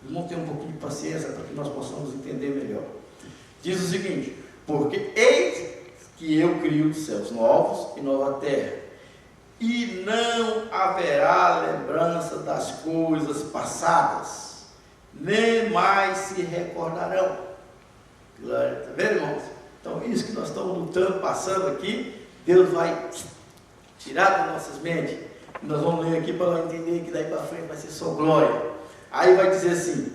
Vamos ter um pouquinho de paciência para que nós possamos entender melhor. Diz o seguinte: porque eis que eu crio céus novos e nova terra, e não haverá lembrança das coisas passadas, nem mais se recordarão. Glória, está vendo, irmãos? Então, isso que nós estamos lutando, passando aqui, Deus vai tirar das nossas mentes. Nós vamos ler aqui para entender que daí para frente vai ser só glória. Aí vai dizer assim: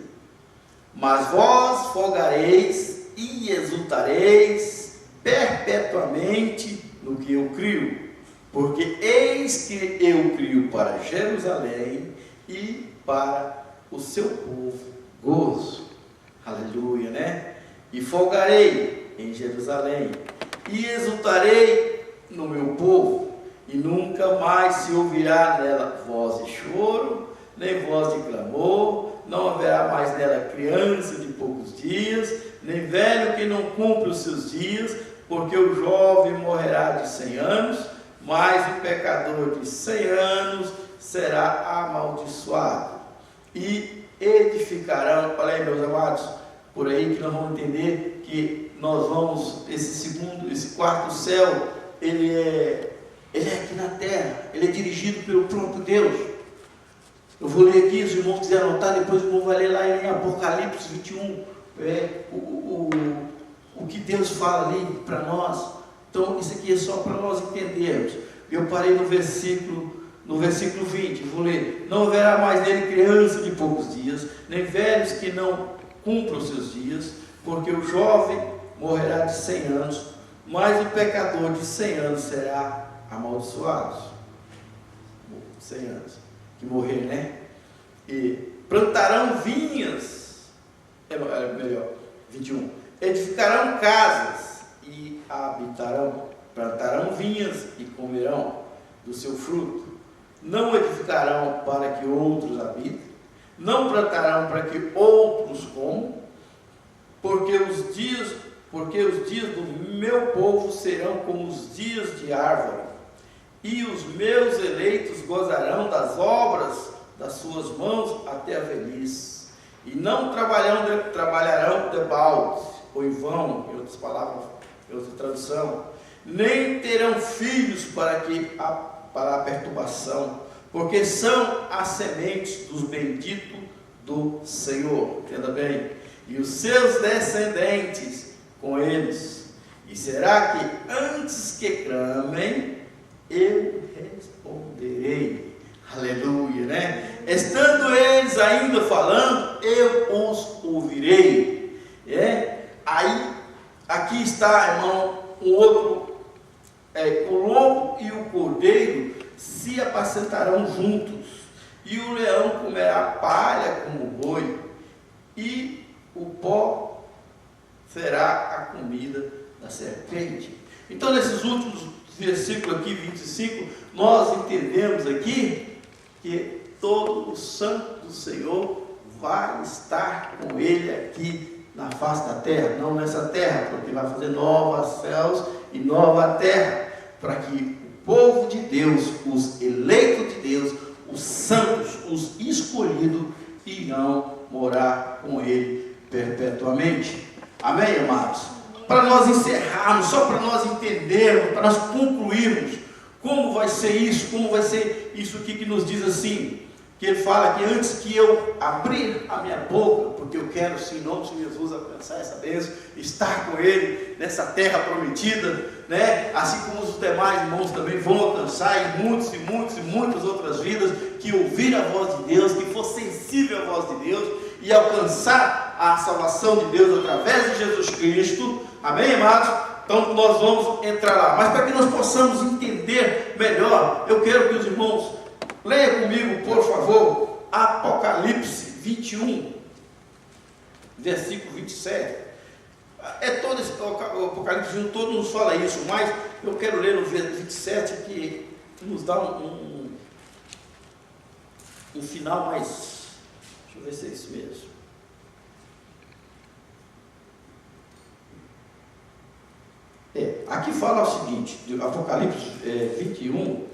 mas vós folgareis e exultareis perpetuamente no que eu crio, porque eis que eu crio para Jerusalém e para o seu povo gozo. Aleluia, né? E folgarei em Jerusalém e exultarei no meu povo, e nunca mais se ouvirá nela voz de choro, nem voz de clamor, não haverá mais nela criança de poucos dias, nem velho que não cumpre os seus dias, porque o jovem morrerá de 100 anos, mas o pecador de 100 anos será amaldiçoado. E edificarão, olha aí, meus amados, por aí que nós vamos entender que nós vamos, esse quarto céu, ele é aqui na terra, ele é dirigido pelo próprio Deus. Eu vou ler aqui, se os irmãos quiserem anotar, depois o irmão vai ler lá em Apocalipse 21, o que Deus fala ali para nós. Então, isso aqui é só para nós entendermos. Eu parei no versículo 20, vou ler: não haverá mais nele criança de poucos dias, nem velhos que não cumpram os seus dias, porque o jovem morrerá de 100 anos, mas o pecador de 100 anos será amaldiçoado. 100 anos que morrer, né? E plantarão vinhas, melhor, 21, edificarão casas e habitarão, plantarão vinhas e comerão do seu fruto. Não edificarão para que outros habitem, não plantarão para que outros comam, porque os dias do meu povo serão como os dias de árvore, e os meus eleitos gozarão das obras das suas mãos até a velhice, e não trabalharão de balde ou em vão, em outras palavras, em outra tradução, nem terão filhos para a perturbação, porque são as sementes dos benditos do Senhor. Entenda bem. E os seus descendentes com eles. E será que antes que clamem, eu responderei. Aleluia, né? Estando eles ainda falando, eu os ouvirei. Aí, aqui está, irmão, o louco e o cordeiro se apacentarão juntos, e o leão comerá palha como o boi, e o pó será a comida da serpente. Então, nesses últimos versículos aqui, 25, nós entendemos aqui que todo o santo do Senhor vai estar com ele aqui na face da terra, não nessa terra, porque vai fazer novos céus e nova terra, para que o povo de Deus, os eleitos de Deus, os santos, os escolhidos, irão morar com ele perpetuamente. Amém, amados? Para nós encerrarmos, só para nós entendermos, para nós concluirmos como vai ser isso, como vai ser isso aqui que nos diz assim, que ele fala que antes que eu abrir a minha boca, porque eu quero, sim, em nome de Jesus, alcançar essa bênção, estar com ele nessa terra prometida, né? Assim como os demais irmãos também vão alcançar, em muitas outras vidas, que ouvir a voz de Deus, que for sensível à voz de Deus, e alcançar a salvação de Deus através de Jesus Cristo. Amém, amados? Então nós vamos entrar lá, mas para que nós possamos entender melhor, eu quero que os irmãos leia comigo, por favor, Apocalipse 21, versículo 27. É todo esse o Apocalipse 21 todo nos fala isso, mas eu quero ler no 27 que nos dá um final mais. Deixa eu ver se é isso mesmo. Aqui fala o seguinte, Apocalipse 21.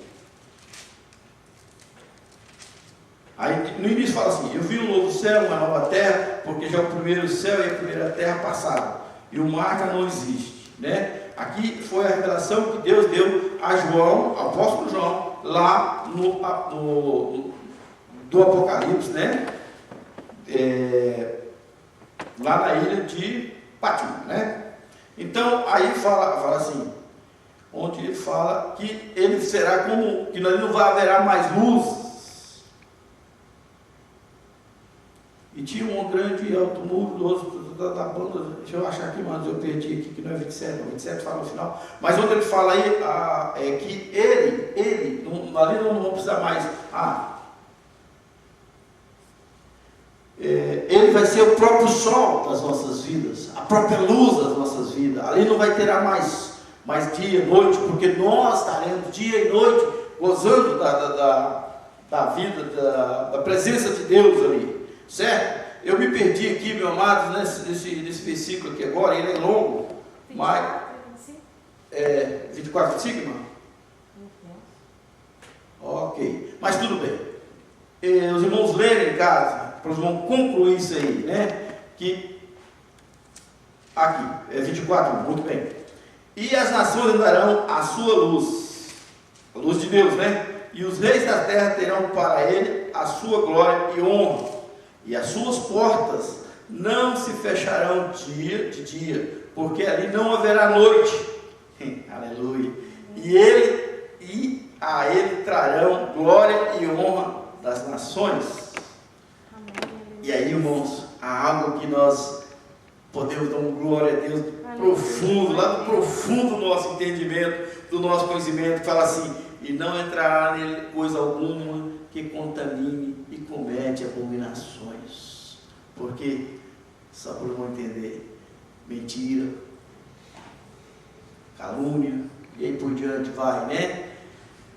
Aí no início fala assim: eu vi um novo céu, uma nova terra, porque já o primeiro céu e a primeira terra passaram, e o mar já não existe, né? Aqui foi a revelação que Deus deu a João, ao apóstolo João, lá do Apocalipse, né? Lá na ilha de Patmos, né? Então aí fala assim, onde ele fala que ele será como, que não haverá mais luz. E tinha um grande e alto muro da banda, deixa eu achar aqui, mas eu perdi aqui, que não é 27, 27 fala no final, mas onde ele fala aí, é que ele ali não vamos precisar mais, ele vai ser o próprio sol das nossas vidas, a própria luz das nossas vidas, ali não vai ter mais dia e noite, porque nós estaremos dia e noite, gozando da vida, da presença de Deus ali. Certo? Eu me perdi aqui, meu amado, nesse versículo aqui agora, ele é longo, 24, mas 24 sigma? Ok, mas tudo bem. Os irmãos lerem em casa, para os irmãos concluir isso aí, né? Que aqui, 24, muito bem. E as nações darão a sua luz, a luz de Deus, né? E os reis da terra terão para ele a sua glória e honra. E as suas portas não se fecharão de dia, porque ali não haverá noite. Aleluia. E a ele trarão glória e honra das nações. E aí, irmãos, há algo que nós podemos dar uma glória a Deus profundo, lá do profundo do nosso entendimento, do nosso conhecimento, que fala assim: e não entrará nele coisa alguma que contamine e comete abominações. Porque, só para não entender, mentira, calúnia, e aí por diante vai, né?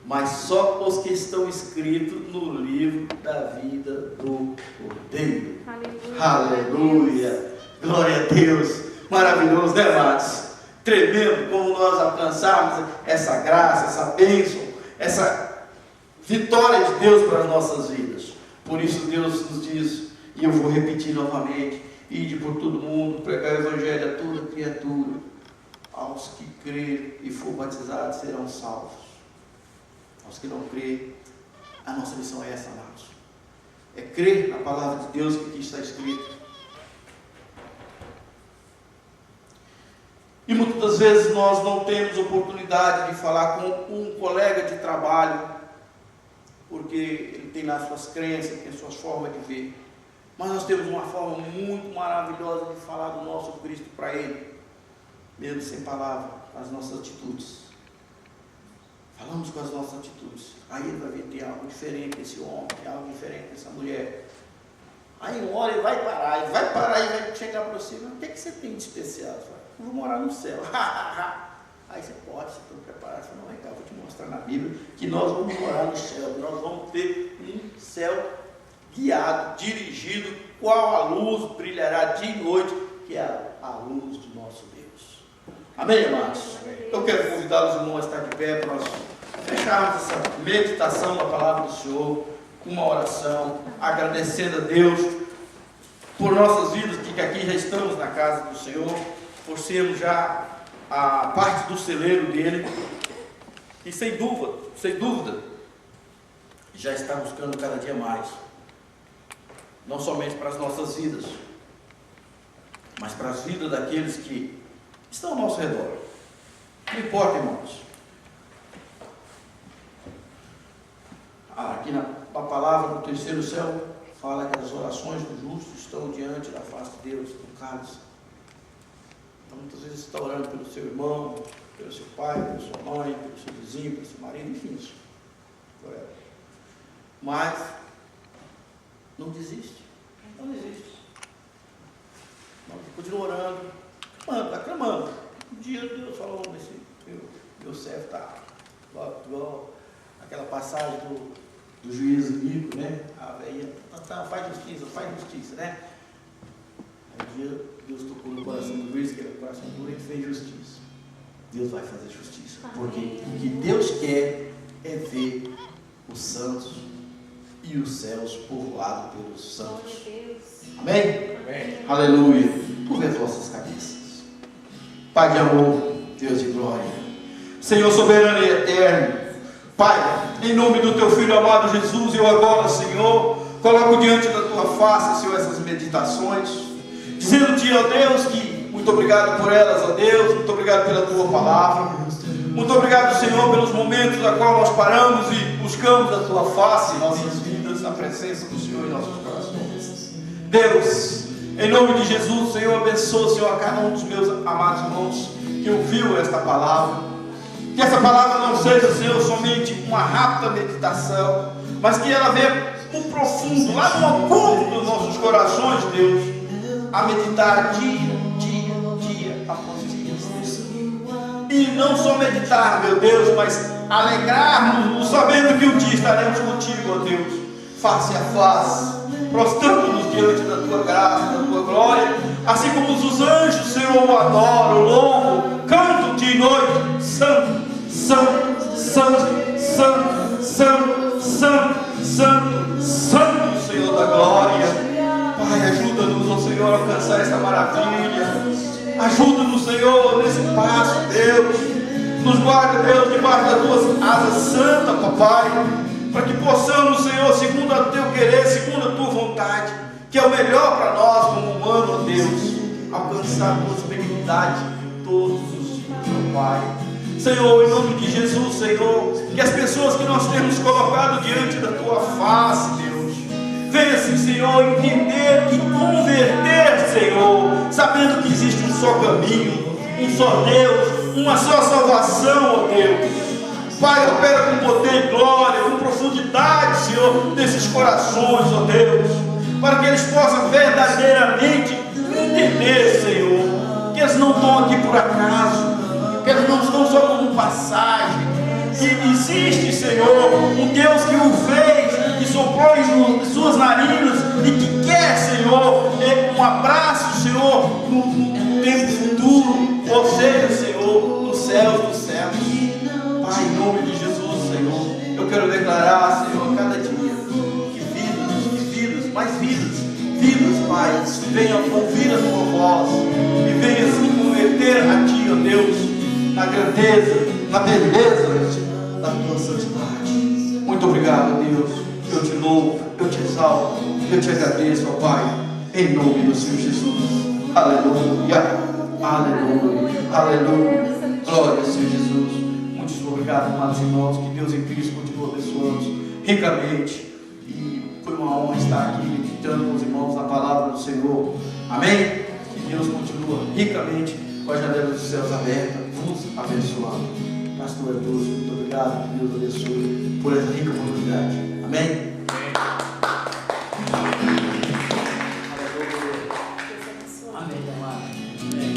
Mas só os que estão escritos no livro da vida do Cordeiro. Aleluia. Aleluia. Glória a Deus. Maravilhoso, né, amados? Tremendo como nós alcançamos essa graça, essa bênção, essa vitória de Deus para as nossas vidas. Por isso Deus nos diz, e eu vou repetir novamente: ide por todo mundo, pregar o evangelho a toda criatura. Aos que crerem e for batizados serão salvos. Aos que não crerem, a nossa missão é essa, amados. É crer na palavra de Deus que aqui está escrito. E muitas das vezes nós não temos oportunidade de falar com um colega de trabalho, porque ele tem lá suas crenças, tem suas formas de ver. Mas nós temos uma forma muito maravilhosa de falar do nosso Cristo para ele, mesmo sem palavra, as nossas atitudes. Falamos com as nossas atitudes. Aí ele vai ver que tem algo diferente nesse homem, tem algo diferente nessa mulher. Aí uma hora ele vai parar e vai chegar para você, mas o que você tem de especial? Eu vou morar no céu. Aí você pode, você está preparado, você fala, não, então, eu vou te mostrar na Bíblia que nós vamos morar no céu, nós vamos ter um céu guiado, dirigido, qual a luz brilhará de noite, que é a luz do nosso Deus. Amém, amados? Eu quero convidar os irmãos a estar de pé para nós fecharmos essa meditação da palavra do Senhor com uma oração, agradecendo a Deus por nossas vidas, que aqui já estamos na casa do Senhor, por sermos já a parte do celeiro dele, e sem dúvida, já está buscando cada dia mais, não somente para as nossas vidas, mas para as vidas daqueles que estão ao nosso redor. Não importa, irmãos. Aqui na palavra do terceiro céu fala que as orações do justo estão diante da face de Deus, no cálice. Então, muitas vezes você está orando pelo seu irmão, pelo seu pai, pela sua mãe, pelo seu vizinho, pelo seu marido, enfim. Mas não desiste. Não desiste. Continua orando, está clamando. Um dia Deus falou, meu servo está igual aquela passagem do juiz rico, né? A velha, faz justiça, né? Aí um dia Deus tocou no coração do juiz, que era o coração duro, e fez justiça. Deus vai fazer justiça. Porque o que Deus quer é ver os santos e os céus povoados pelos santos. Amém? Amém. Aleluia. Curva as vossas cabeças. Pai de amor, Deus de glória, Senhor soberano e eterno, Pai, em nome do Teu Filho amado Jesus, eu agora, Senhor, coloco diante da Tua face, Senhor, essas meditações, dizendo-te, ó Deus, que muito obrigado por elas, ó Deus, muito obrigado pela Tua palavra, muito obrigado, Senhor, pelos momentos na qual nós paramos e buscamos a Tua face em nossas vidas, na presença do Senhor em nossos corações. Deus, em nome de Jesus, Senhor, abençoa, Senhor, a cada um dos meus amados irmãos que ouviu esta palavra. Que essa palavra não seja, Senhor, somente uma rápida meditação, mas que ela venha no profundo, lá no oculto dos nossos corações, Deus, a meditar dia após dia. E não só meditar, meu Deus, mas alegrar-nos, sabendo que um dia estaremos contigo, ó Deus, face a face, prostrando-nos diante da Tua graça, da Tua glória, assim como os anjos, Senhor, o adoram, o louvam, cantam de noite, santo, santo, santo, santo, santo, santo, santo, santo, Senhor da glória. Pai, ajuda-nos, ó Senhor, a alcançar essa maravilha. Ajuda-nos, Senhor, nesse passo, Deus. Nos guarda, Deus, debaixo das Tuas asas santas, papai, para que possamos, Senhor, segundo o Teu querer, segundo a Tua vontade, que é o melhor para nós como humano, ó Deus, alcançar a prosperidade todos os dias, ó Pai. Senhor, em nome de Jesus, Senhor, que as pessoas que nós temos colocado diante da Tua face, Deus, venha, sim, Senhor, entender e converter, Senhor, sabendo que existe um só caminho, um só Deus, uma só salvação, ó Deus. Pai, opera com poder e glória, com profundidade, Senhor, nesses corações, ó Deus, para que eles possam verdadeiramente entender, Senhor, que eles não estão aqui por acaso, que eles não estão só como passagem, que existe, Senhor, um Deus que o fez, que soprou em suas narinas e que quer, Senhor, um abraço, Senhor, no tempo futuro, ou seja, Senhor, nos céus dos céus. Pai, em nome de Jesus, Senhor, eu quero declarar, Senhor, cada dia, que vidas, mais vidas, Pai, venham ouvir a Tua voz e venham se converter a Ti, ó Deus, na grandeza, na beleza da Tua santidade. Muito obrigado, Deus. Eu te louvo, eu te exalto, eu te agradeço, ó Pai, em nome do Senhor Jesus. Aleluia, aleluia, aleluia. Glória ao Senhor Jesus. Muito obrigado, amados irmãos. Que Deus em Cristo continue abençoando ricamente. E foi uma honra estar aqui meditando com os irmãos na palavra do Senhor. Amém? Que Deus continue ricamente com as janelas dos céus abertas, vos abençoando. Pastor Dulce, muito obrigado. Que Deus abençoe por essa rica oportunidade. Amém?